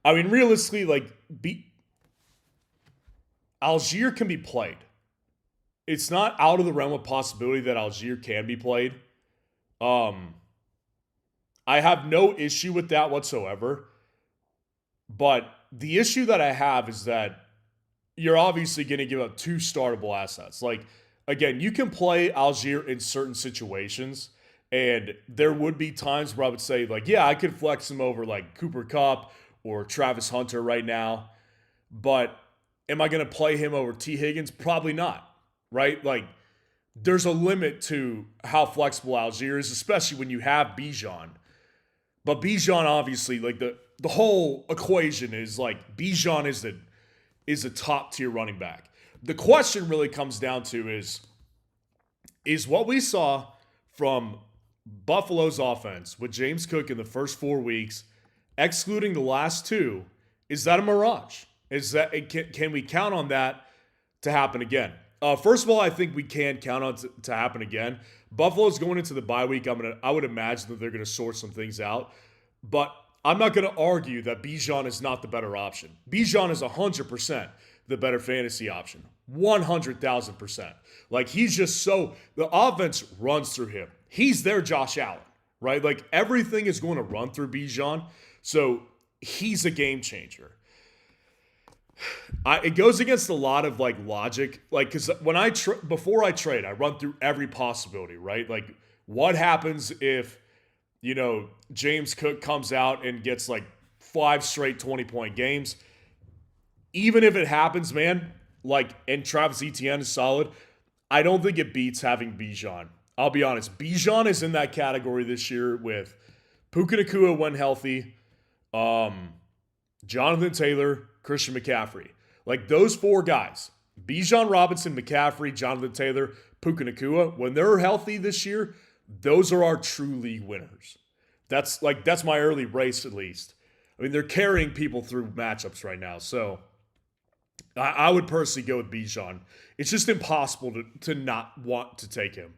I mean, realistically, like, Algier can be played. It's not out of the realm of possibility that Algier can be played. I have no issue with that whatsoever. But the issue that I have is that you're obviously going to give up two startable assets. Like, again, you can play Algier in certain situations, and there would be times where I would say, like, yeah, I could flex him over, like, Cooper Kupp or Travis Hunter right now. But am I going to play him over T. Higgins? Probably not, right? Like, there's a limit to how flexible Algier is, especially when you have Bijan. But Bijan, obviously, like, the whole equation is, like, Bijan is a top-tier running back. The question really comes down to is what we saw from Buffalo's offense with James Cook in the first 4 weeks, excluding the last two, is that a mirage? Can we count on that to happen again? First of all, I think we can count on it to happen again. Buffalo's going into the bye week. I would imagine that they're going to sort some things out. But I'm not going to argue that Bijan is not the better option. Bijan is 100% the better fantasy option. 100,000%. Like, he's just the offense runs through him. He's their Josh Allen, right? Like, everything is going to run through Bijan. So he's a game changer. It goes against a lot of, like, logic. Like, because before I trade, I run through every possibility, right? Like, what happens if, James Cook comes out and gets, like, 5 straight 20-point games? Even if it happens, man, like, and Travis Etienne is solid, I don't think it beats having Bijan. I'll be honest. Bijan is in that category this year with Puka Nacua when healthy, Jonathan Taylor, Christian McCaffrey. Like, those 4 guys, Bijan Robinson, McCaffrey, Jonathan Taylor, Puka Nacua, when they're healthy this year, those are our true league winners. That's my early race, at least. I mean, they're carrying people through matchups right now. So I would personally go with Bijan. It's just impossible to not want to take him.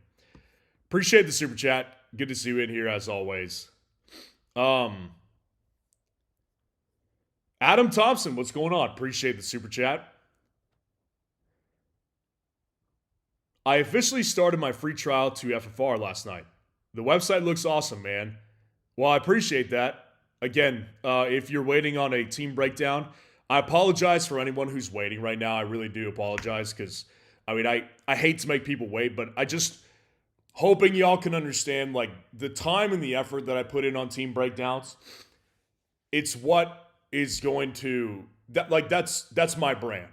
Appreciate the super chat. Good to see you in here as always. Adam Thompson, what's going on? Appreciate the super chat. I officially started my free trial to FFR last night. The website looks awesome, man. Well, I appreciate that. Again, if you're waiting on a team breakdown, I apologize for anyone who's waiting right now. I really do apologize because, I mean, I hate to make people wait, but I just hoping y'all can understand, like, the time and the effort that I put in on team breakdowns. It's what is going to, that's my brand.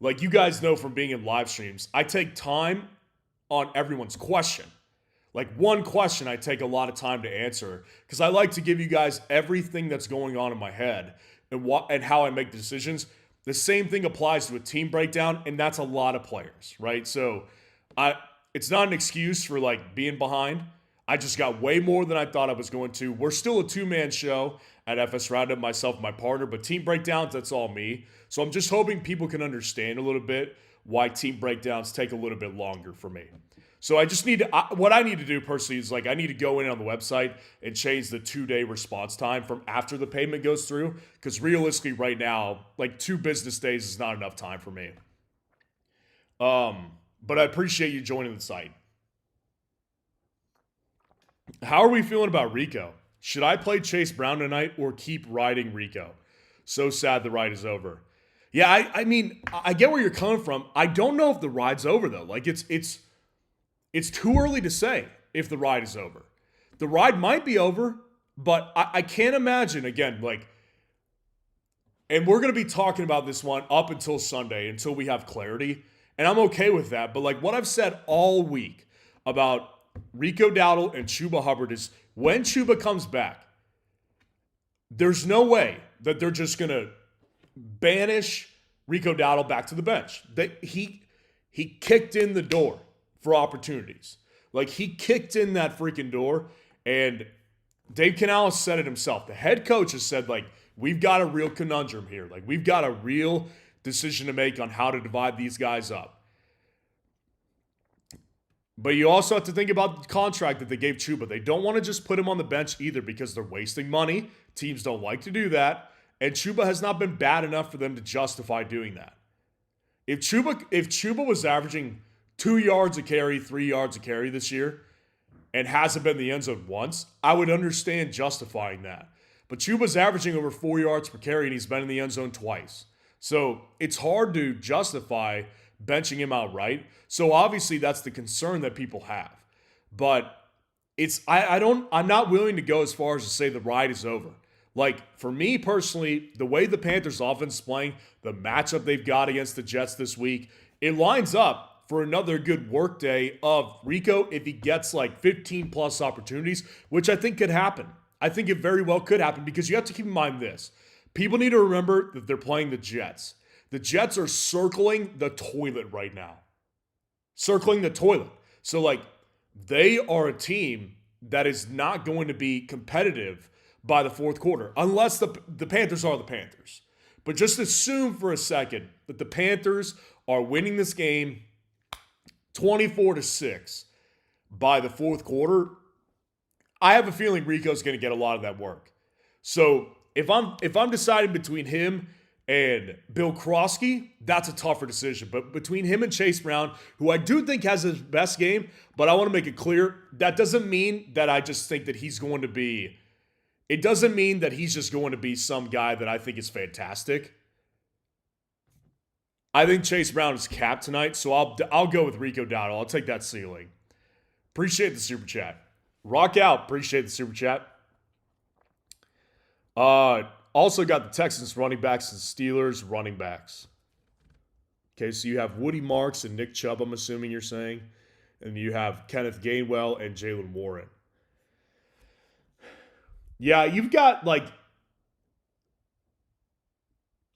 Like, you guys know from being in live streams, I take time on everyone's question. Like, one question I take a lot of time to answer because I like to give you guys everything that's going on in my head and how I make decisions. The same thing applies to a team breakdown, and that's a lot of players, right? So it's not an excuse for, like, being behind. I just got way more than I thought I was going to. We're still a 2-man show at FS Roundup, myself and my partner, but team breakdowns, that's all me. So I'm just hoping people can understand a little bit why team breakdowns take a little bit longer for me. So I just need to, what I need to do personally is, like, I need to go in on the website and change the 2-day response time from after the payment goes through. Because realistically right now, like, 2 business days is not enough time for me. But I appreciate you joining the site. How are we feeling about Rico? Should I play Chase Brown tonight or keep riding Rico? So sad the ride is over. Yeah, I mean, I get where you're coming from. I don't know if the ride's over, though. Like, it's too early to say if the ride is over. The ride might be over, but I can't imagine, again, like, And we're going to be talking about this one up until Sunday, until we have clarity. And I'm okay with that. But like what I've said all week about Rico Dowdle and Chuba Hubbard is when Chuba comes back, there's no way that they're just going to banish Rico Dowdle back to the bench. He kicked in the door for opportunities. Like he kicked in that freaking door, and Dave Canales said it himself. The head coach has said, like, we've got a real conundrum here. Like, we've got a real decision to make on how to divide these guys up. But you also have to think about the contract that they gave Chuba. They don't want to just put him on the bench either because they're wasting money. Teams don't like to do that. And Chuba has not been bad enough for them to justify doing that. If Chuba was averaging 2 yards a carry, 3 yards a carry this year, and hasn't been in the end zone once, I would understand justifying that. But Chuba's averaging over 4 yards per carry, and he's been in the end zone twice. So it's hard to justify benching him outright. So obviously that's the concern that people have. But I'm not willing to go as far as to say the ride is over. Like, for me personally, the way the Panthers offense is playing, the matchup they've got against the Jets this week, it lines up for another good work day of Rico if he gets like 15 plus opportunities, which I think could happen. I think it very well could happen because you have to keep in mind this. People need to remember that they're playing the Jets. The Jets are circling the toilet right now. Circling the toilet. So, like, they are a team that is not going to be competitive by the fourth quarter, unless the Panthers are the Panthers. But just assume for a second that the Panthers are winning this game 24-6 by the fourth quarter. I have a feeling Rico's going to get a lot of that work. So if I'm deciding between him and Bill Krosky, that's a tougher decision. But between him and Chase Brown, who I do think has his best game, but I want to make it clear, that doesn't mean that I just think that he's going to be. It doesn't mean that he's just going to be some guy that I think is fantastic. I think Chase Brown is capped tonight, so I'll go with Rico Dowdle. I'll take that ceiling. Appreciate the super chat. Rock out. Appreciate the super chat. Also got the Texans running backs and Steelers running backs. Okay, so you have Woody Marks and Nick Chubb, I'm assuming you're saying. And you have Kenneth Gainwell and Jaylen Warren. Yeah, you've got, like,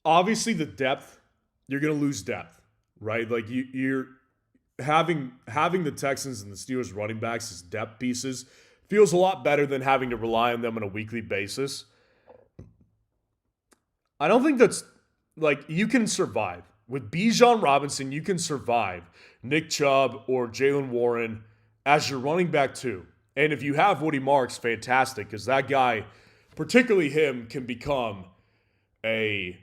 obviously the depth. You're going to lose depth, right? Like, you're having the Texans and the Steelers running backs as depth pieces feels a lot better than having to rely on them on a weekly basis. I don't think that's, like, you can survive. With Bijan Robinson, you can survive Nick Chubb or Jaylen Warren as your running back too. And if you have Woody Marks, fantastic, because that guy, particularly him, can become a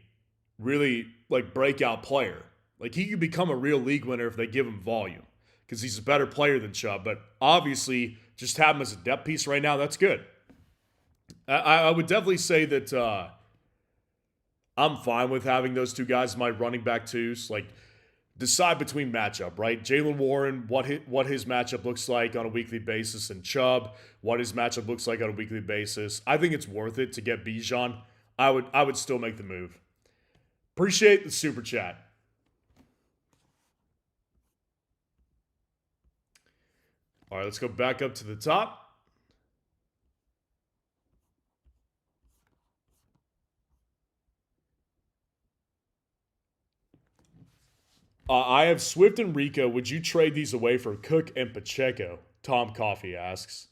really, like, breakout player. Like, he could become a real league winner if they give him volume, because he's a better player than Chubb. But obviously, just have him as a depth piece right now, that's good. I would definitely say that I'm fine with having those two guys as my running back twos. Like, decide between matchup, right? Jaylen Warren, what his matchup looks like on a weekly basis, and Chubb, what his matchup looks like on a weekly basis. I think it's worth it to get Bijan. I would still make the move. Appreciate the super chat. All right, let's go back up to the top. I have Swift and Rico. Would you trade these away for Cook and Pacheco? Tom Coffey asks.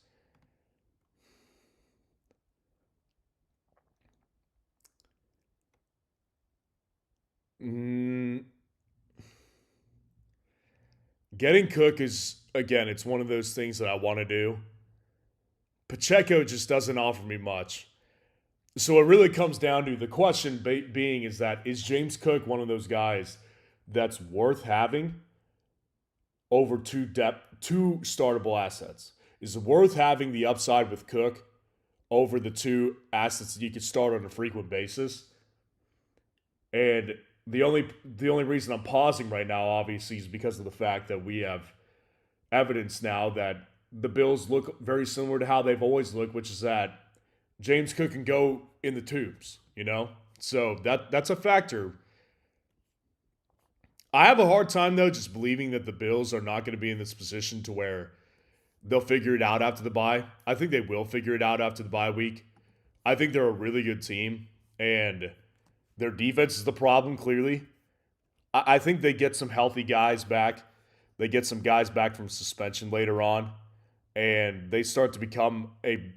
Getting Cook is, again, it's one of those things that I want to do. Pacheco just doesn't offer me much. So it really comes down to the question being is James Cook one of those guys that's worth having over two startable assets? Is it worth having the upside with Cook over the two assets that you could start on a frequent basis? And the only reason I'm pausing right now, obviously, is because of the fact that we have evidence now that the Bills look very similar to how they've always looked, which is that James Cook can go in the tubes, you know? So that's a factor. I have a hard time though just believing that the Bills are not going to be in this position to where they'll figure it out after the bye. I think they will figure it out after the bye week. I think they're a really good team, and their defense is the problem, clearly. I think they get some healthy guys back. They get some guys back from suspension later on, and they start to become a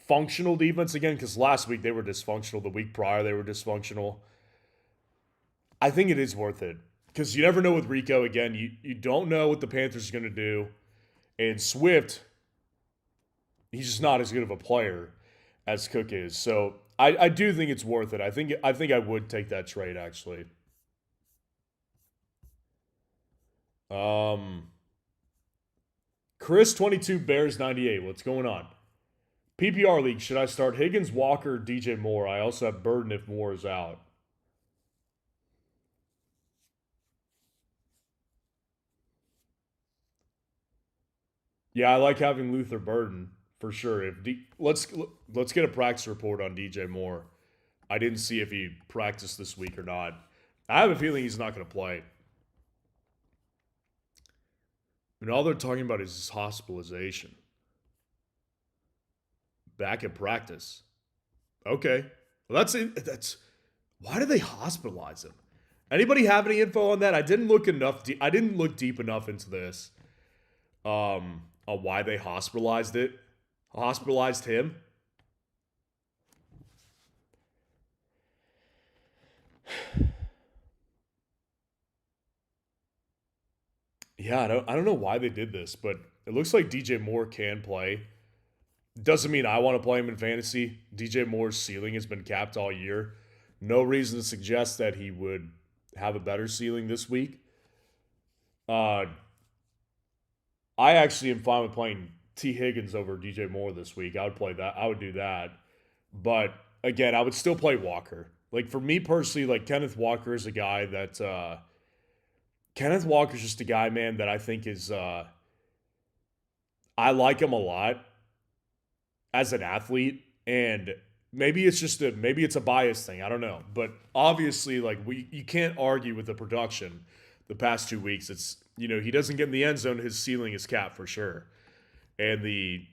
functional defense again, because last week they were dysfunctional. The week prior, they were dysfunctional. I think it is worth it, because you never know with Rico. Again, you don't know what the Panthers are going to do. And Swift, he's just not as good of a player as Cook is. So I do think it's worth it. I think I would take that trade, actually. Um, Chris 22 Bears 98. What's going on? PPR league. Should I start Higgins, Walker, DJ Moore? I also have Burden if Moore is out. Yeah, I like having Luther Burden for sure. Let's get a practice report on DJ Moore. I didn't see if he practiced this week or not. I have a feeling he's not going to play. And all they're talking about is his hospitalization. Back in practice. Okay. Well, that's it. That's why do they hospitalize him? Anybody have any info on that? I didn't look enough. I didn't look deep enough into this. On why they hospitalized him. Yeah, I don't know why they did this, but it looks like DJ Moore can play. Doesn't mean I want to play him in fantasy. DJ Moore's ceiling has been capped all year. No reason to suggest that he would have a better ceiling this week. Uh, I actually am fine with playing T. Higgins over DJ Moore this week. I would play that. I would do that. But again, I would still play Walker. Like for me personally, like Kenneth Walker is a guy that Kenneth Walker's just a guy, man, that I think is I like him a lot as an athlete, and maybe it's a bias thing. I don't know, but obviously, like you can't argue with the production the past 2 weeks. It's he doesn't get in the end zone, his ceiling is capped for sure, and the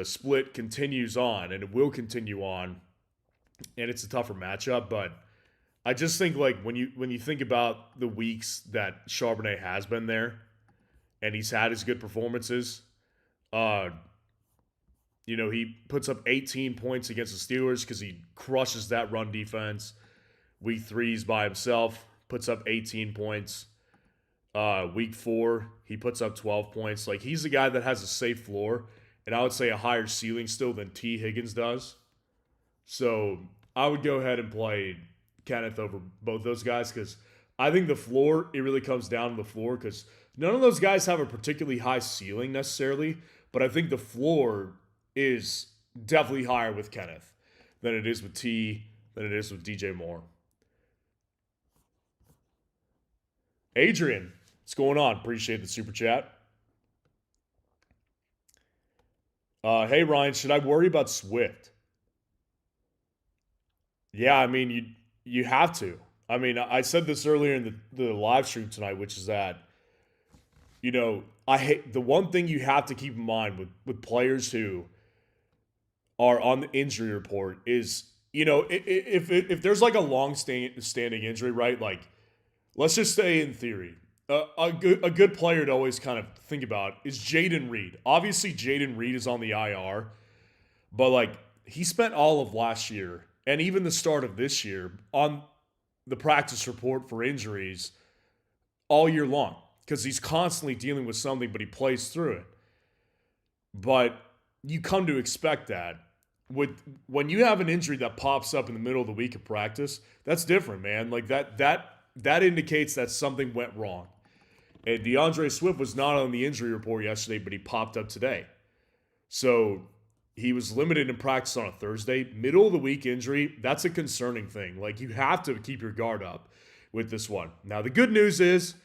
split continues on, and it will continue on, and it's a tougher matchup, but. I just think like when you think about the weeks that Charbonnet has been there, and he's had his good performances, uh, he puts up 18 points against the Steelers because he crushes that run defense. Week 3, he's by himself, puts up 18 points. Week 4, he puts up 12 points. Like he's a guy that has a safe floor, and I would say a higher ceiling still than T. Higgins does. So I would go ahead and play Kenneth over both those guys because I think the floor, it really comes down to the floor because none of those guys have a particularly high ceiling necessarily, but I think the floor is definitely higher with Kenneth than it is with T, than it is with DJ Moore. Adrian, what's going on? Appreciate the super chat. Hey Ryan, should I worry about Swift? Yeah, I mean you have to. I mean, I said this earlier in the live stream tonight, which is that, I hate the one thing you have to keep in mind with players who are on the injury report is, if there's like a long standing injury, right? Like, let's just say in theory, a good player to always kind of think about is Jaden Reed. Obviously, Jaden Reed is on the IR, but like he spent all of last year and even the start of this year on the practice report for injuries all year long because he's constantly dealing with something, but he plays through it. But you come to expect that when you have an injury that pops up in the middle of the week of practice, that's different, man. Like that indicates that something went wrong. And DeAndre Swift was not on the injury report yesterday, but he popped up today. So he was limited in practice on a Thursday. Middle of the week injury, that's a concerning thing. Like, you have to keep your guard up with this one. Now, the good news is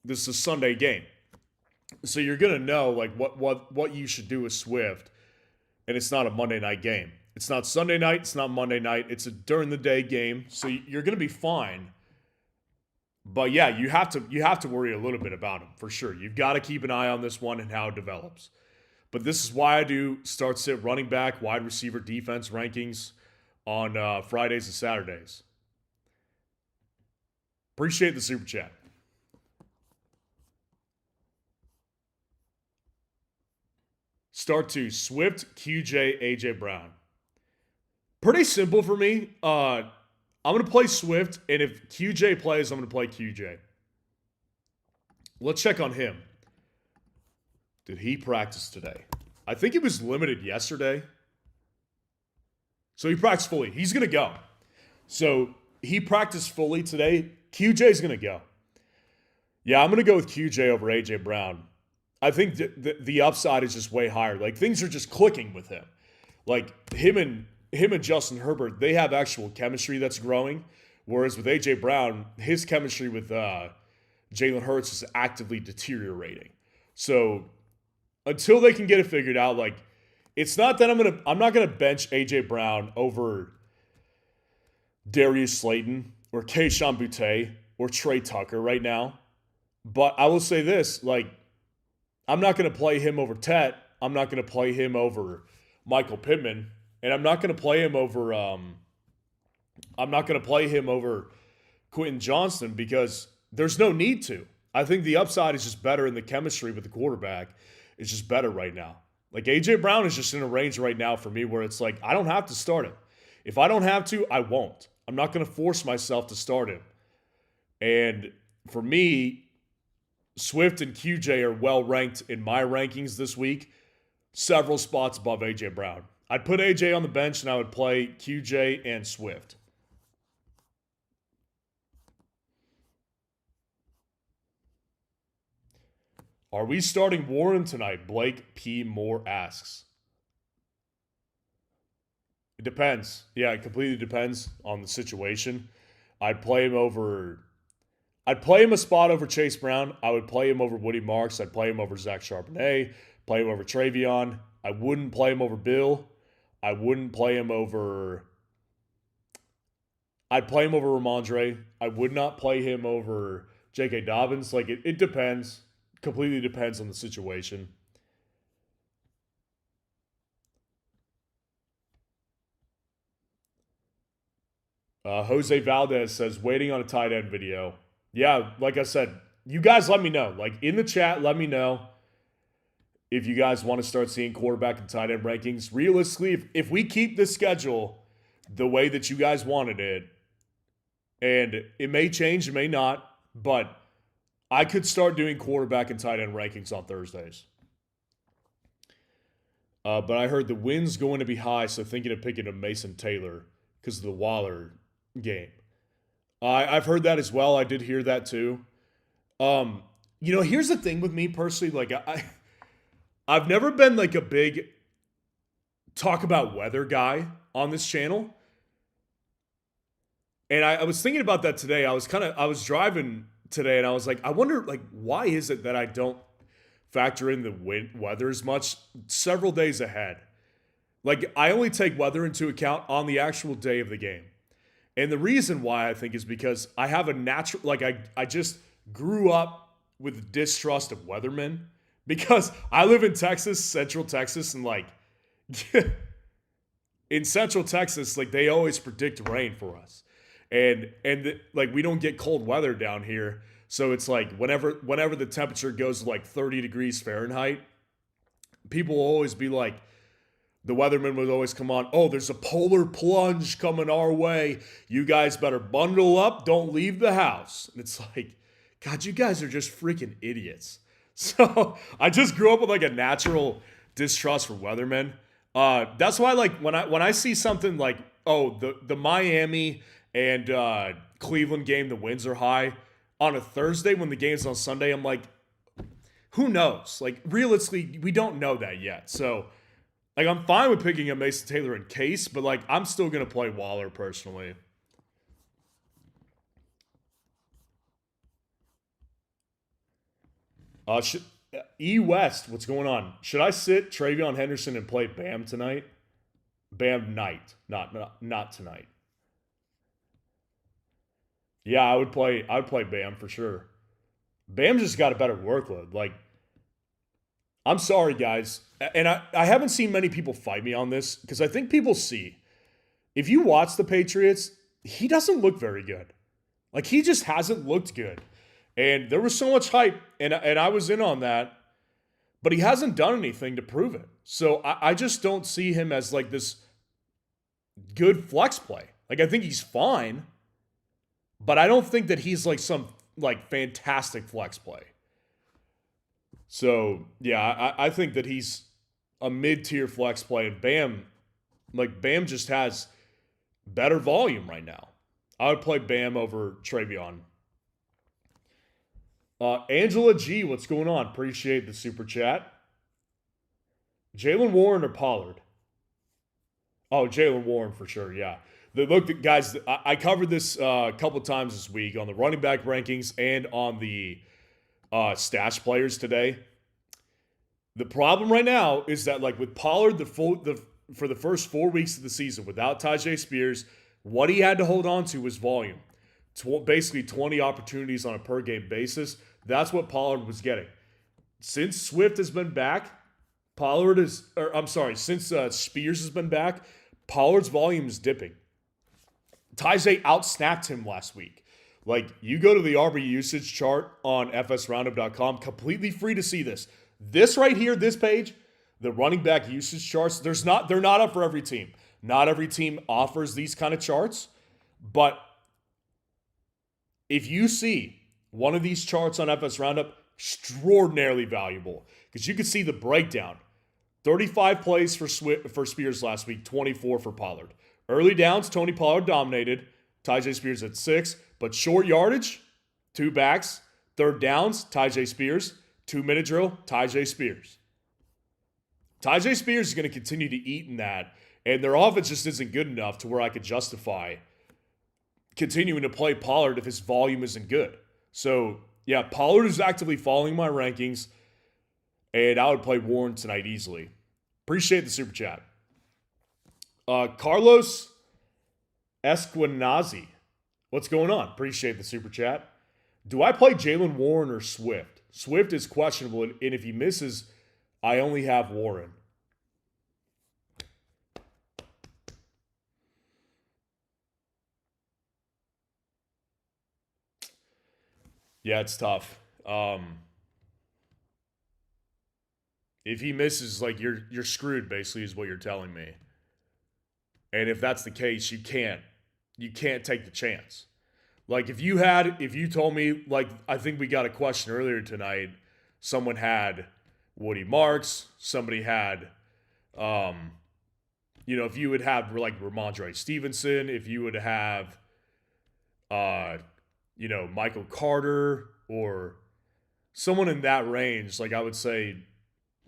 this is a Sunday game. So you're going to know, like, what you should do with Swift, and it's not a Monday night game. It's not Sunday night. It's not Monday night. It's a during the day game, so you're going to be fine. But yeah, you have to worry a little bit about him for sure. You've got to keep an eye on this one and how it develops. But this is why I do start sit running back, wide receiver, defense rankings on Fridays and Saturdays. Appreciate the super chat. Start to Swift, QJ, AJ Brown. Pretty simple for me. I'm going to play Swift, and if QJ plays, I'm going to play QJ. Let's check on him. Did he practice today? I think he was limited yesterday. So he practiced fully. He's going to go. So he practiced fully today. QJ's going to go. Yeah, I'm going to go with QJ over AJ Brown. I think the upside is just way higher. Like, things are just clicking with him. Like, him and Justin Herbert, they have actual chemistry that's growing. Whereas with AJ Brown, his chemistry with Jalen Hurts is actively deteriorating. So until they can get it figured out, like, it's not that I'm not gonna bench AJ Brown over Darius Slayton or Kayshon Boutte or Trey Tucker right now. But I will say this, like, I'm not gonna play him over Tet. I'm not gonna play him over Michael Pittman. And I'm not going to play him over Quentin Johnston because there's no need to. I think the upside is just better in the chemistry with the quarterback. It's just better right now. Like, AJ Brown is just in a range right now for me where it's like, I don't have to start him. If I don't have to, I won't. I'm not going to force myself to start him. And for me, Swift and QJ are well ranked in my rankings this week, several spots above AJ Brown. I'd put AJ on the bench and I would play QJ and Swift. Are we starting Warren tonight? Blake P. Moore asks. It depends. Yeah, it completely depends on the situation. I'd play him a spot over Chase Brown. I would play him over Woody Marks. I'd play him over Zach Charbonnet. Play him over Travion. I wouldn't play him over Bill. I'd play him over Ramondre. I would not play him over J.K. Dobbins. Like, it depends. Completely depends on the situation. Jose Valdez says, waiting on a tight end video. Yeah, like I said, you guys let me know. Like, in the chat, let me know if you guys want to start seeing quarterback and tight end rankings. Realistically, if we keep this schedule the way that you guys wanted it, and it may change, it may not, but I could start doing quarterback and tight end rankings on Thursdays. But I heard the wind's going to be high, so thinking of picking up Mason Taylor because of the Waller game. I've heard that as well. I did hear that too. Here's the thing with me personally. Like, I've never been like a big talk about weather guy on this channel. And I was thinking about that today. I was driving today and I was like, I wonder, like, why is it that I don't factor in the weather as much several days ahead? Like, I only take weather into account on the actual day of the game. And the reason why I think is because I have a natural, like, I just grew up with distrust of weathermen. Because I live in Texas, Central Texas, and like in Central Texas, like, they always predict rain for us. And like, we don't get cold weather down here. So it's like whenever the temperature goes to like 30 degrees Fahrenheit, people will always be like, the weatherman would always come on, oh, there's a polar plunge coming our way. You guys better bundle up. Don't leave the house. And it's like, God, you guys are just freaking idiots. So I just grew up with like a natural distrust for weathermen. That's why, like, when I see something like, oh, the Miami and Cleveland game, the winds are high on a Thursday when the game's on Sunday, I'm like, who knows? Like, realistically, we don't know that yet. So, like, I'm fine with picking up Mason Taylor in case, but like, I'm still gonna play Waller personally. E West, what's going on? Should I sit Travion Henderson and play Bam tonight? Bam night, not tonight. Yeah, I would play Bam for sure. Bam just got a better workload. Like, I'm sorry, guys. And I haven't seen many people fight me on this because I think people see. If you watch the Patriots, he doesn't look very good. Like, he just hasn't looked good. And there was so much hype, and I was in on that, but he hasn't done anything to prove it. So I just don't see him as like this good flex play. Like, I think he's fine, but I don't think that he's like some like fantastic flex play. So yeah, I think that he's a mid-tier flex play, and Bam just has better volume right now. I would play Bam over Travion. Angela G, what's going on? Appreciate the super chat. Jaylen Warren or Pollard? Oh, Jaylen Warren for sure, yeah. Look, guys, I covered this a couple times this week on the running back rankings and on the stash players today. The problem right now is that, like, with Pollard, for the first 4 weeks of the season without Tyjae Spears, what he had to hold on to was volume. Basically 20 opportunities on a per game basis. That's what Pollard was getting. Since Swift has been back, since Spears has been back, Pollard's volume is dipping. Tyjae outsnapped him last week. Like, you go to the RB usage chart on fsroundup.com, completely free to see this. This right here, this page, the running back usage charts, they're not up for every team. Not every team offers these kind of charts, but if you see one of these charts on FS Roundup, extraordinarily valuable because you can see the breakdown. 35 plays for Spears last week, 24 for Pollard. Early downs, Tony Pollard dominated. Tyjae Spears at 6. But short yardage, 2 backs. Third downs, Tyjae Spears. 2-minute drill, Tyjae Spears. Tyjae Spears is going to continue to eat in that. And their offense just isn't good enough to where I could justify continuing to play Pollard if his volume isn't good. So, yeah, Pollard is actively following my rankings. And I would play Warren tonight easily. Appreciate the super chat. Carlos Esquinazi. What's going on? Appreciate the super chat. Do I play Jaylen Warren or Swift? Swift is questionable, and if he misses, I only have Warren. Yeah, it's tough. If he misses, like, you're screwed, basically, is what you're telling me. And if that's the case, you can't take the chance. Like, if you told me, like, I think we got a question earlier tonight, someone had Woody Marks, somebody had, if you would have, like, Ramondre Stevenson, if you would have, Michael Carter, or someone in that range, like, I would say,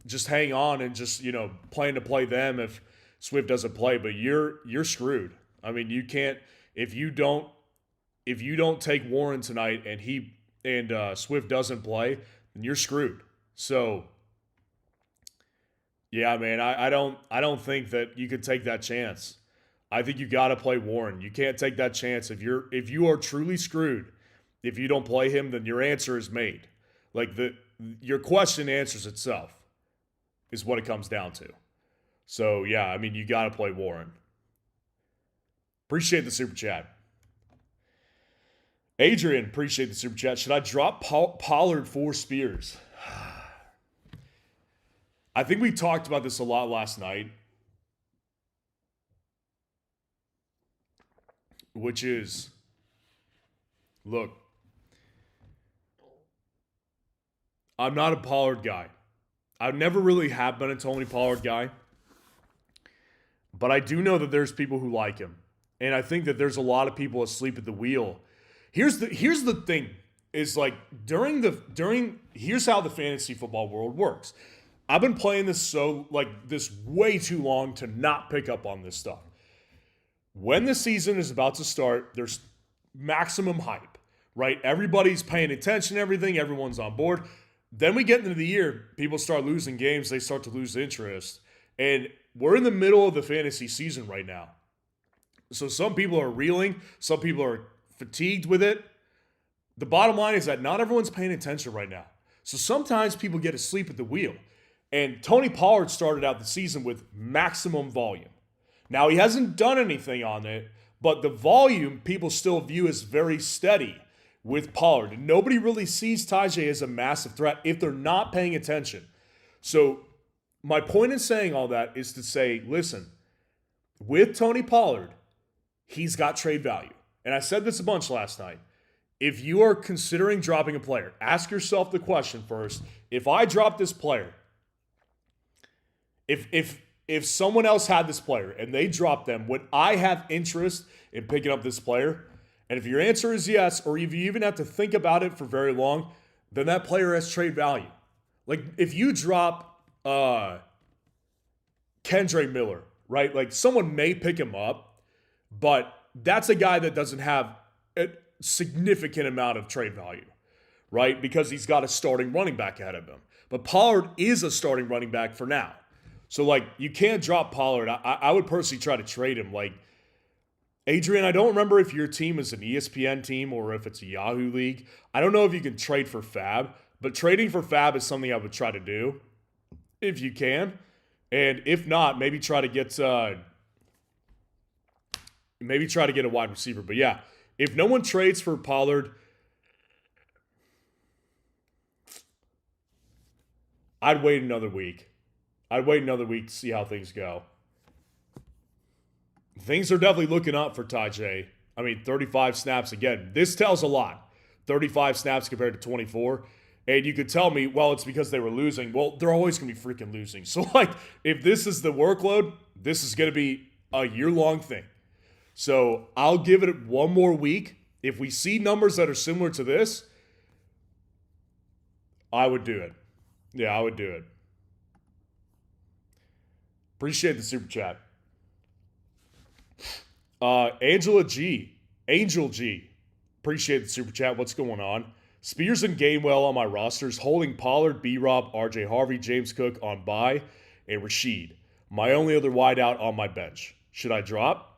just hang on and just, plan to play them if Swift doesn't play, but you're screwed. I mean, you can't if you don't take Warren tonight and Swift doesn't play, then you're screwed. So yeah, man, I don't think that you could take that chance. I think you got to play Warren. You can't take that chance if you are truly screwed. If you don't play him, then your answer is made. Like, your question answers itself is what it comes down to. So, yeah, I mean, you got to play Warren. Appreciate the super chat. Adrian, appreciate the super chat. Should I drop Pollard for Spears? I think we talked about this a lot last night, which is, look, I'm not a Pollard guy. I never really have been a Tony Pollard guy. But I do know that there's people who like him. And I think that there's a lot of people asleep at the wheel. Here's the thing. Is like here's how the fantasy football world works. I've been playing this this way too long to not pick up on this stuff. When the season is about to start, there's maximum hype, right? Everybody's paying attention to everything. Everyone's on board. Then we get into the year, people start losing games. They start to lose interest. And we're in the middle of the fantasy season right now. So some people are reeling, some people are fatigued with it. The bottom line is that not everyone's paying attention right now. So sometimes people get asleep at the wheel. And Tony Pollard started out the season with maximum volume. Now, he hasn't done anything on it, but the volume people still view as very steady with Pollard. And nobody really sees Tajay as a massive threat if they're not paying attention. So my point in saying all that is to say, listen, with Tony Pollard, he's got trade value. And I said this a bunch last night. If you are considering dropping a player, ask yourself the question first. If I drop this player, if someone else had this player and they dropped them, would I have interest in picking up this player? And if your answer is yes, or if you even have to think about it for very long, then that player has trade value. Like if you drop Kendre Miller, right? Like someone may pick him up, but that's a guy that doesn't have a significant amount of trade value, right? Because he's got a starting running back ahead of him. But Pollard is a starting running back for now. So, like, you can't drop Pollard. I would personally try to trade him. Like, Adrian, I don't remember if your team is an ESPN team or if it's a Yahoo League. I don't know if you can trade for Fab, but trading for Fab is something I would try to do if you can. And if not, maybe try to get a wide receiver. But yeah, if no one trades for Pollard, I'd wait another week. To see how things go. Things are definitely looking up for Tajay. I mean, 35 snaps again. This tells a lot. 35 snaps compared to 24. And you could tell me, well, it's because they were losing. Well, they're always going to be freaking losing. So, like, if this is the workload, this is going to be a year-long thing. So, I'll give it one more week. If we see numbers that are similar to this, I would do it. Yeah, I would do it. Appreciate the super chat. Angel G. Appreciate the super chat. What's going on? Spears and Gainwell on my rosters, holding Pollard, B-Rob, RJ Harvey, James Cook on bye, and Rashid. My only other wideout on my bench. Should I drop?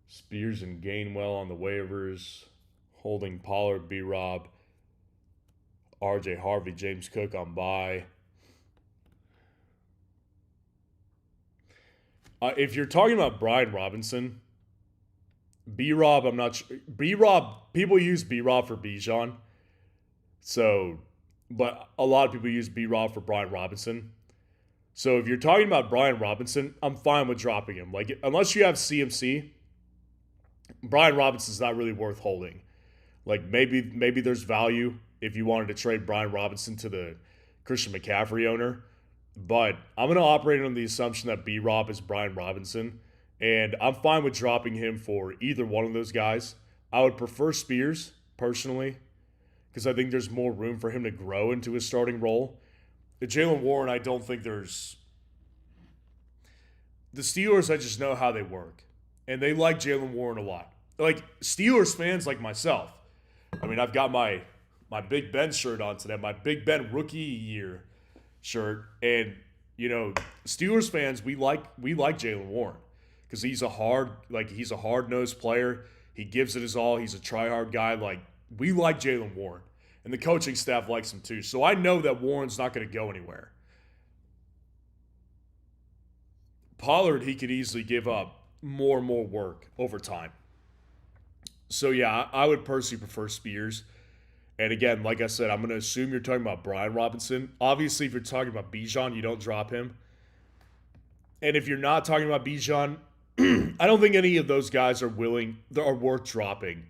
Spears and Gainwell on the waivers, holding Pollard, B-Rob, RJ Harvey, James Cook on bye. If you're talking about Brian Robinson, B-Rob, I'm not sure. B-Rob, people use B-Rob for Bijan. So, but a lot of people use B-Rob for Brian Robinson. So if you're talking about Brian Robinson, I'm fine with dropping him. Like, unless you have CMC, Brian Robinson's not really worth holding. Like, maybe there's value if you wanted to trade Brian Robinson to the Christian McCaffrey owner. But I'm going to operate on the assumption that B-Rob is Brian Robinson. And I'm fine with dropping him for either one of those guys. I would prefer Spears, personally, because I think there's more room for him to grow into his starting role. The Jaylen Warren, I don't think there's... The Steelers, I just know how they work. And they like Jaylen Warren a lot. Like, Steelers fans like myself. I mean, I've got my Big Ben shirt on today, my Big Ben rookie year shirt. And, you know, Steelers fans, we like Jaylen Warren. Because he's a hard-nosed player. He gives it his all. He's a try-hard guy. Like, we like Jaylen Warren. And the coaching staff likes him too. So I know that Warren's not going to go anywhere. Pollard, he could easily give up more and more work over time. So yeah, I would personally prefer Spears. And again, like I said, I'm going to assume you're talking about Brian Robinson. Obviously, if you're talking about Bijan, you don't drop him. And if you're not talking about Bijan, I don't think any of those guys are worth dropping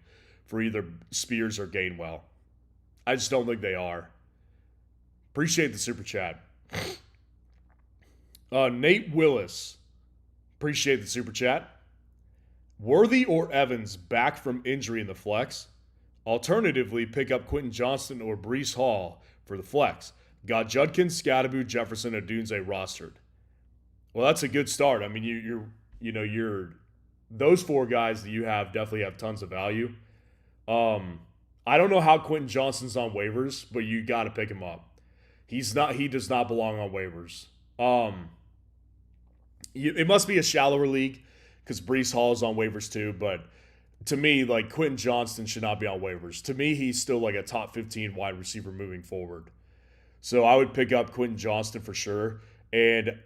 for either Spears or Gainwell. I just don't think they are. Appreciate the super chat. Nate Willis. Appreciate the super chat. Worthy or Evans back from injury in the flex? Alternatively, pick up Quentin Johnston or Breece Hall for the flex. Got Judkins, Scadaboo, Jefferson, and Odunze rostered. Well, that's a good start. I mean, you're those four guys that you have definitely have tons of value. I don't know how Quentin Johnston's on waivers, but you got to pick him up. He's not. He does not belong on waivers. It must be a shallower league because Breece Hall is on waivers too. But to me, like Quentin Johnston should not be on waivers. To me, he's still like a top 15 wide receiver moving forward. So I would pick up Quentin Johnston for sure. And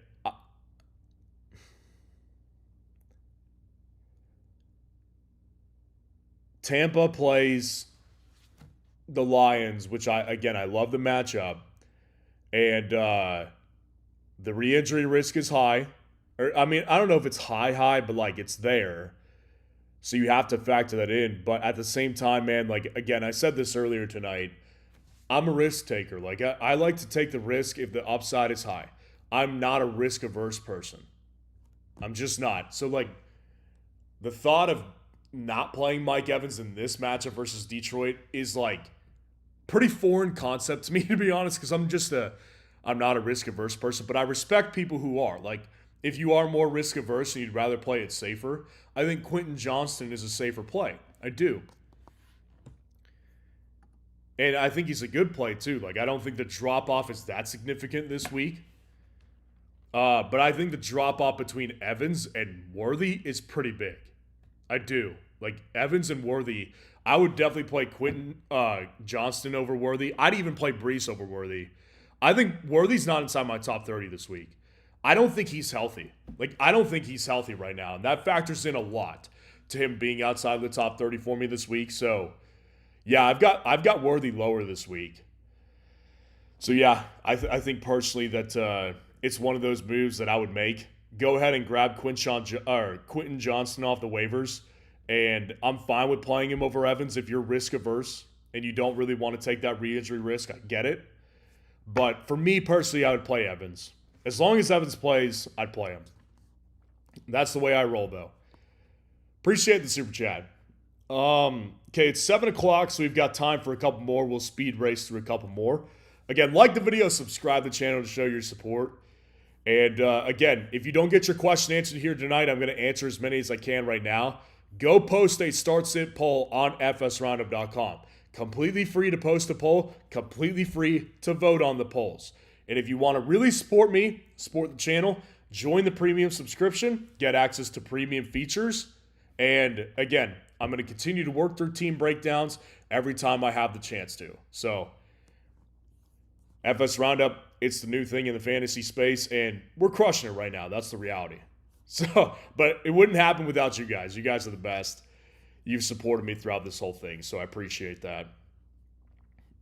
Tampa plays the Lions, which I love the matchup, and the re-injury risk is high. Or I mean, I don't know if it's high, but like it's there. So you have to factor that in. But at the same time, man, like again, I said this earlier tonight. I'm a risk taker. Like I like to take the risk if the upside is high. I'm not a risk averse person. I'm just not. So like the thought of not playing Mike Evans in this matchup versus Detroit is like pretty foreign concept to me, to be honest, because I'm not a risk averse person, but I respect people who are. Like, if you are more risk averse and you'd rather play it safer, I think Quentin Johnston is a safer play. I do. And I think he's a good play too. Like, I don't think the drop off is that significant this week. But I think the drop off between Evans and Worthy is pretty big. I do. Like, Evans and Worthy, I would definitely play Quentin Johnston over Worthy. I'd even play Breece over Worthy. I think Worthy's not inside my top 30 this week. I don't think he's healthy. Like, I don't think he's healthy right now. And that factors in a lot to him being outside the top 30 for me this week. So, yeah, I've got Worthy lower this week. So, yeah, I think personally that it's one of those moves that I would make. Go ahead and grab Quentin Johnston off the waivers. And I'm fine with playing him over Evans if you're risk averse and you don't really want to take that re-injury risk. I get it. But for me personally, I would play Evans. As long as Evans plays, I'd play him. That's the way I roll, though. Appreciate the super chat. Okay, it's 7 o'clock, so we've got time for a couple more. We'll speed race through a couple more. Again, like the video, subscribe to the channel to show your support. And again, if you don't get your question answered here tonight, I'm going to answer as many as I can right now. Go post a start-sit poll on fsroundup.com. Completely free to post a poll, completely free to vote on the polls. And if you want to really support me, support the channel, join the premium subscription, get access to premium features. And again, I'm going to continue to work through team breakdowns every time I have the chance to. So, FS Roundup, it's the new thing in the fantasy space, and we're crushing it right now. That's the reality. So, but it wouldn't happen without you guys. You guys are the best. You've supported me throughout this whole thing, so I appreciate that.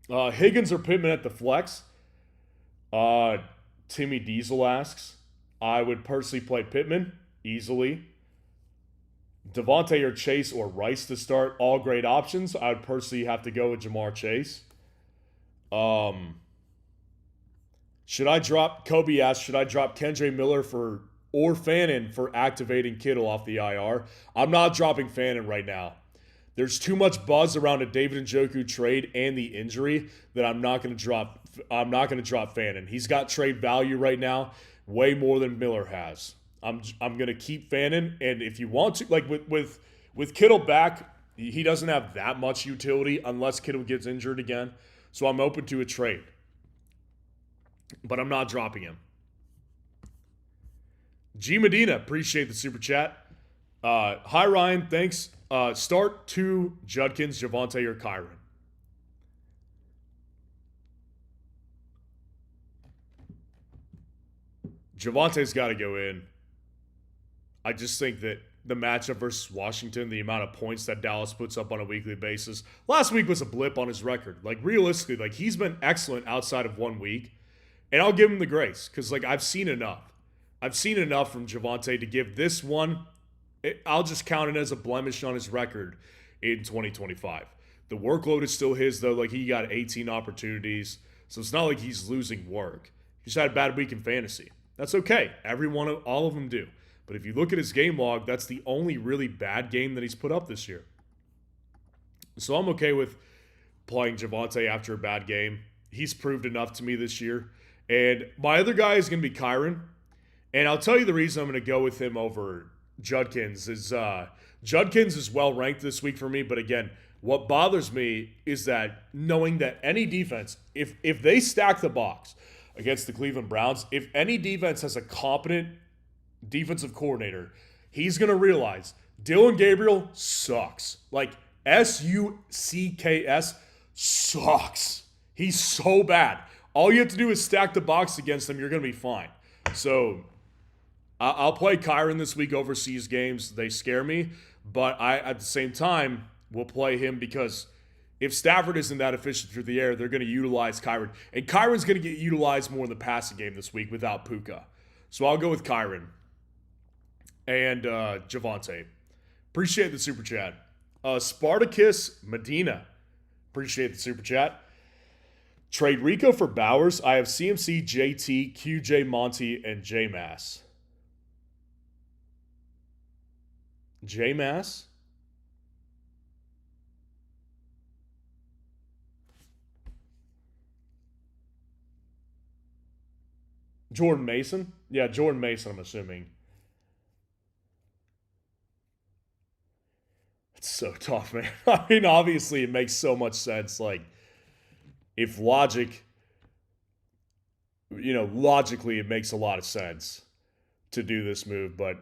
Higgins or Pittman at the flex? Timmy Diesel asks. I would personally play Pittman easily. Devontae or Chase or Rice to start, all great options. I would personally have to go with Jamar Chase. Kobe asks, should I drop Kendre Miller or Fannin for activating Kittle off the IR? I'm not dropping Fannin right now. There's too much buzz around a David Njoku trade and the injury that I'm not going to drop. I'm not going to drop Fannin. He's got trade value right now, way more than Miller has. I'm going to keep Fannin, and if you want to, like with Kittle back, he doesn't have that much utility unless Kittle gets injured again. So I'm open to a trade, but I'm not dropping him. G Medina, appreciate the super chat. Hi Ryan, thanks. Start 2 Judkins, Javonte, or Kyron. Javonte's got to go in. I just think that the matchup versus Washington, the amount of points that Dallas puts up on a weekly basis. Last week was a blip on his record. Like, realistically, like, he's been excellent outside of 1 week. And I'll give him the grace because, like, I've seen enough. I've seen enough from Javonte to give this one, I'll just count it as a blemish on his record in 2025. The workload is still his, though. Like, he got 18 opportunities. So it's not like he's losing work. He's had a bad week in fantasy. That's okay. All of them do. But if you look at his game log, that's the only really bad game that he's put up this year. So I'm okay with playing Javonte after a bad game. He's proved enough to me this year. And my other guy is going to be Kyron. And I'll tell you the reason I'm going to go with him over Judkins is Judkins is well ranked this week for me, but again, what bothers me is that knowing that any defense, if they stack the box against the Cleveland Browns, if any defense has a competent defensive coordinator, he's going to realize Dylan Gabriel sucks. Like, SUCKS sucks. He's so bad. All you have to do is stack the box against him. You're going to be fine. So I'll play Kyren this week overseas games. They scare me. But I, at the same time, will play him because if Stafford isn't that efficient through the air, they're going to utilize Kyren. And Kyren's going to get utilized more in the passing game this week without Puka. So I'll go with Kyren and Javonte. Appreciate the super chat. Spartacus Medina. Appreciate the super chat. Trade Rico for Bowers. I have CMC, JT, QJ Monty, and J Mass. J Mass? Jordan Mason? Yeah, Jordan Mason, I'm assuming. It's so tough, man. I mean, obviously, it makes so much sense. Like, if logically, it makes a lot of sense to do this move. But,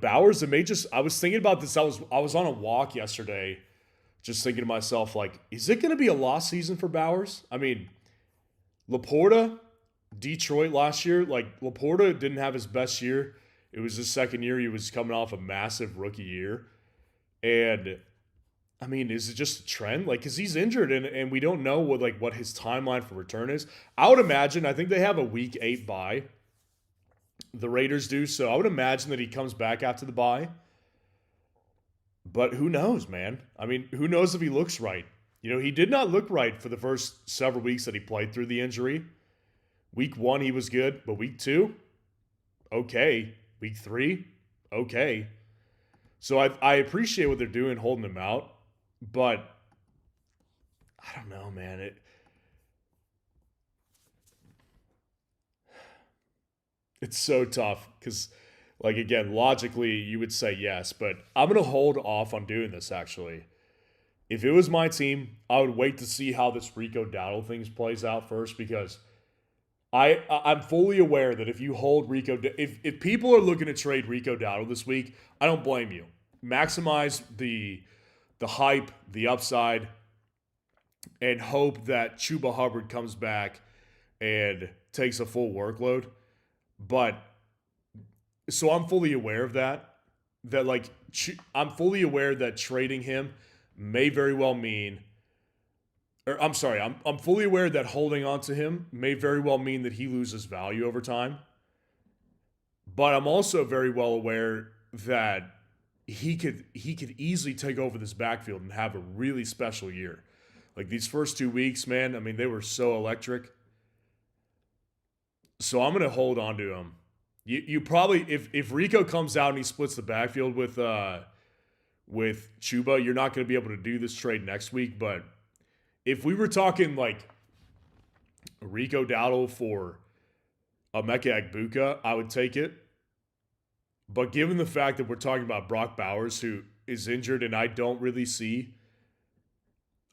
Bowers, it may just, I was thinking about this. I was on a walk yesterday, just thinking to myself, like, is it going to be a lost season for Bowers? I mean, Laporta, Detroit last year, like, Laporta didn't have his best year. It was his second year. He was coming off a massive rookie year. And, I mean, is it just a trend? Like, because he's injured and we don't know what his timeline for return is. I would imagine, I think they have a week 8 bye. The Raiders do. So I would imagine that he comes back after the bye. But who knows, man? I mean, who knows if he looks right? He did not look right for the first several weeks that he played through the injury. Week 1, he was good. But week 2, okay. Week 3, okay. So I appreciate what they're doing, holding him out. But I don't know, man. It's so tough because, like, again, logically, you would say yes. But I'm going to hold off on doing this, actually. If it was my team, I would wait to see how this Rico Dowdle thing plays out first because I'm fully aware that if you hold Rico, if people are looking to trade Rico Dowdle this week, I don't blame you. Maximize the hype, the upside, and hope that Chuba Hubbard comes back and takes a full workload. But so I'm fully aware of that. I'm fully aware that trading him may very well mean. I'm fully aware that holding on to him may very well mean that he loses value over time. But I'm also very well aware that he could easily take over this backfield and have a really special year. Like these first 2 weeks, man, I mean, they were so electric. So I'm going to hold on to him. You probably, if Rico comes out and he splits the backfield with Chuba, you're not going to be able to do this trade next week. But if we were talking like Rico Dowdle for Emeka Egbuka, I would take it. But given the fact that we're talking about Brock Bowers, who is injured, and I don't really see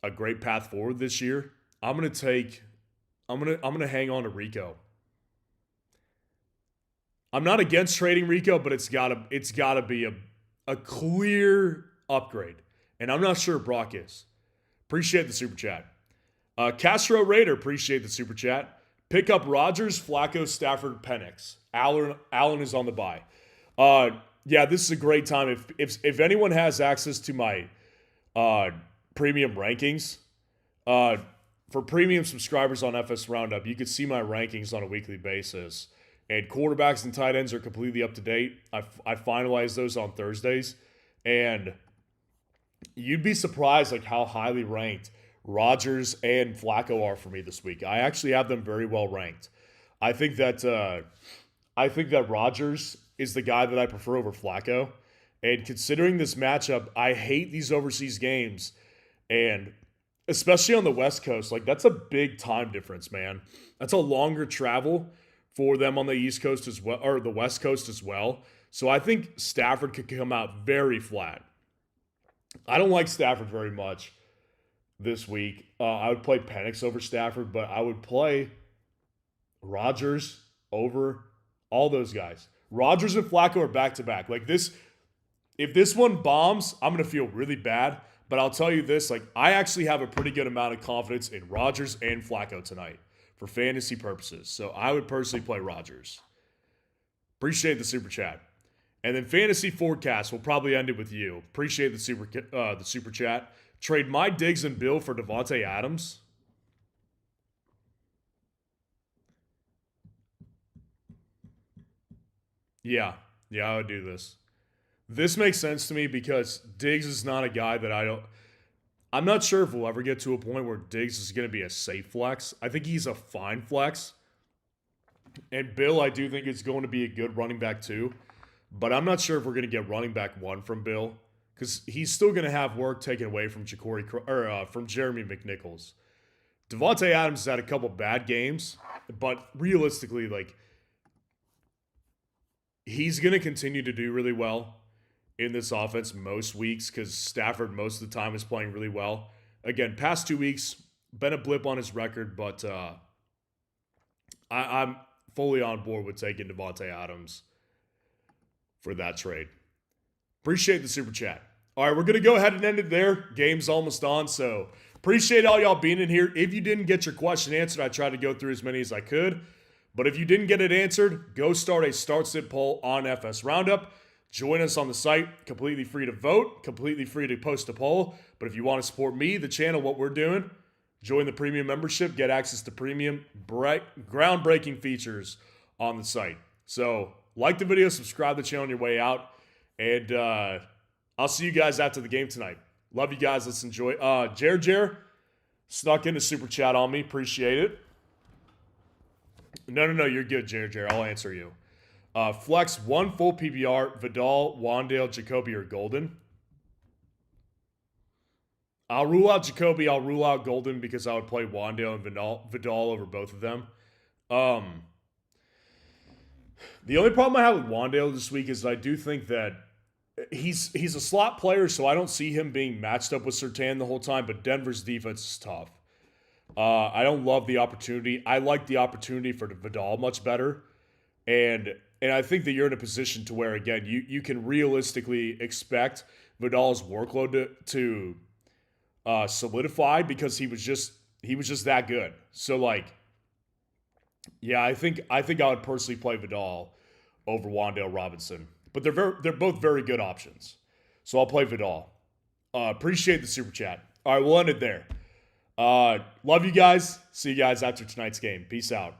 a great path forward this year, I'm gonna hang on to Rico. I'm not against trading Rico, but it's gotta be a clear upgrade, and I'm not sure Brock is. Appreciate the super chat. Castro Raider, appreciate the super chat. Pick up Rodgers, Flacco, Stafford, Penix. Allen is on the bye. Yeah, this is a great time. If anyone has access to my premium rankings, for premium subscribers on FS Roundup, you can see my rankings on a weekly basis. And quarterbacks and tight ends are completely up to date. I finalize those on Thursdays. And you'd be surprised like how highly ranked Rodgers and Flacco are for me this week. I actually have them very well ranked. I think that Rodgers is the guy that I prefer over Flacco. And considering this matchup, I hate these overseas games. And especially on the West Coast, like that's a big time difference, man. That's a longer travel for them on the East Coast as well, or the West Coast as well. So I think Stafford could come out very flat. I don't like Stafford very much this week. I would play Penix over Stafford, but I would play Rodgers over all those guys. Rodgers and Flacco are back to back. Like this, if this one bombs, I'm gonna feel really bad. But I'll tell you this: like I actually have a pretty good amount of confidence in Rodgers and Flacco tonight for fantasy purposes. So I would personally play Rodgers. Appreciate the super chat. And then fantasy forecast, we'll probably end it with you. Appreciate the super chat. Trade my Diggs and Bill for Devontae Adams. Yeah, I would do this. This makes sense to me because Diggs is not a guy that I'm not sure if we'll ever get to a point where Diggs is going to be a safe flex. I think he's a fine flex. And Bill, I do think is going to be a good running back too. But I'm not sure if we're going to get running back one from Bill because he's still going to have work taken away from from Jeremy McNichols. Devontae Adams has had a couple bad games, but realistically, like he's going to continue to do really well in this offense most weeks because Stafford most of the time is playing really well. Again, past 2 weeks, been a blip on his record, but I'm fully on board with taking Devontae Adams for that trade. Appreciate the super chat. All right, we're going to go ahead and end it there. Game's almost on, so appreciate all y'all being in here. If you didn't get your question answered, I tried to go through as many as I could. But if you didn't get it answered, go start a start-sit poll on FS Roundup. Join us on the site. Completely free to vote. Completely free to post a poll. But if you want to support me, the channel, what we're doing, join the premium membership. Get access to premium, groundbreaking features on the site. So like the video, subscribe to the channel on your way out. And I'll see you guys after the game tonight. Love you guys. Let's enjoy. Jer snuck in a super chat on me. Appreciate it. No, you're good, Jer. I'll answer you. Flex one full PPR, Vidal, Wandale, Jacoby, or Golden. I'll rule out Jacoby. I'll rule out Golden because I would play Wandale and Vidal over both of them. The only problem I have with Wandale this week is that I do think that he's a slot player, so I don't see him being matched up with Surtain the whole time, but Denver's defense is tough. I don't love the opportunity. I like the opportunity for Vidal much better. And I think that you're in a position to where, again, you can realistically expect Vidal's workload to solidify because he was just that good. So like, yeah, I think I would personally play Vidal over Wandale Robinson, but they're both very good options. So I'll play Vidal. Appreciate the super chat. All right, we'll end it there. Love you guys. See you guys after tonight's game. Peace out.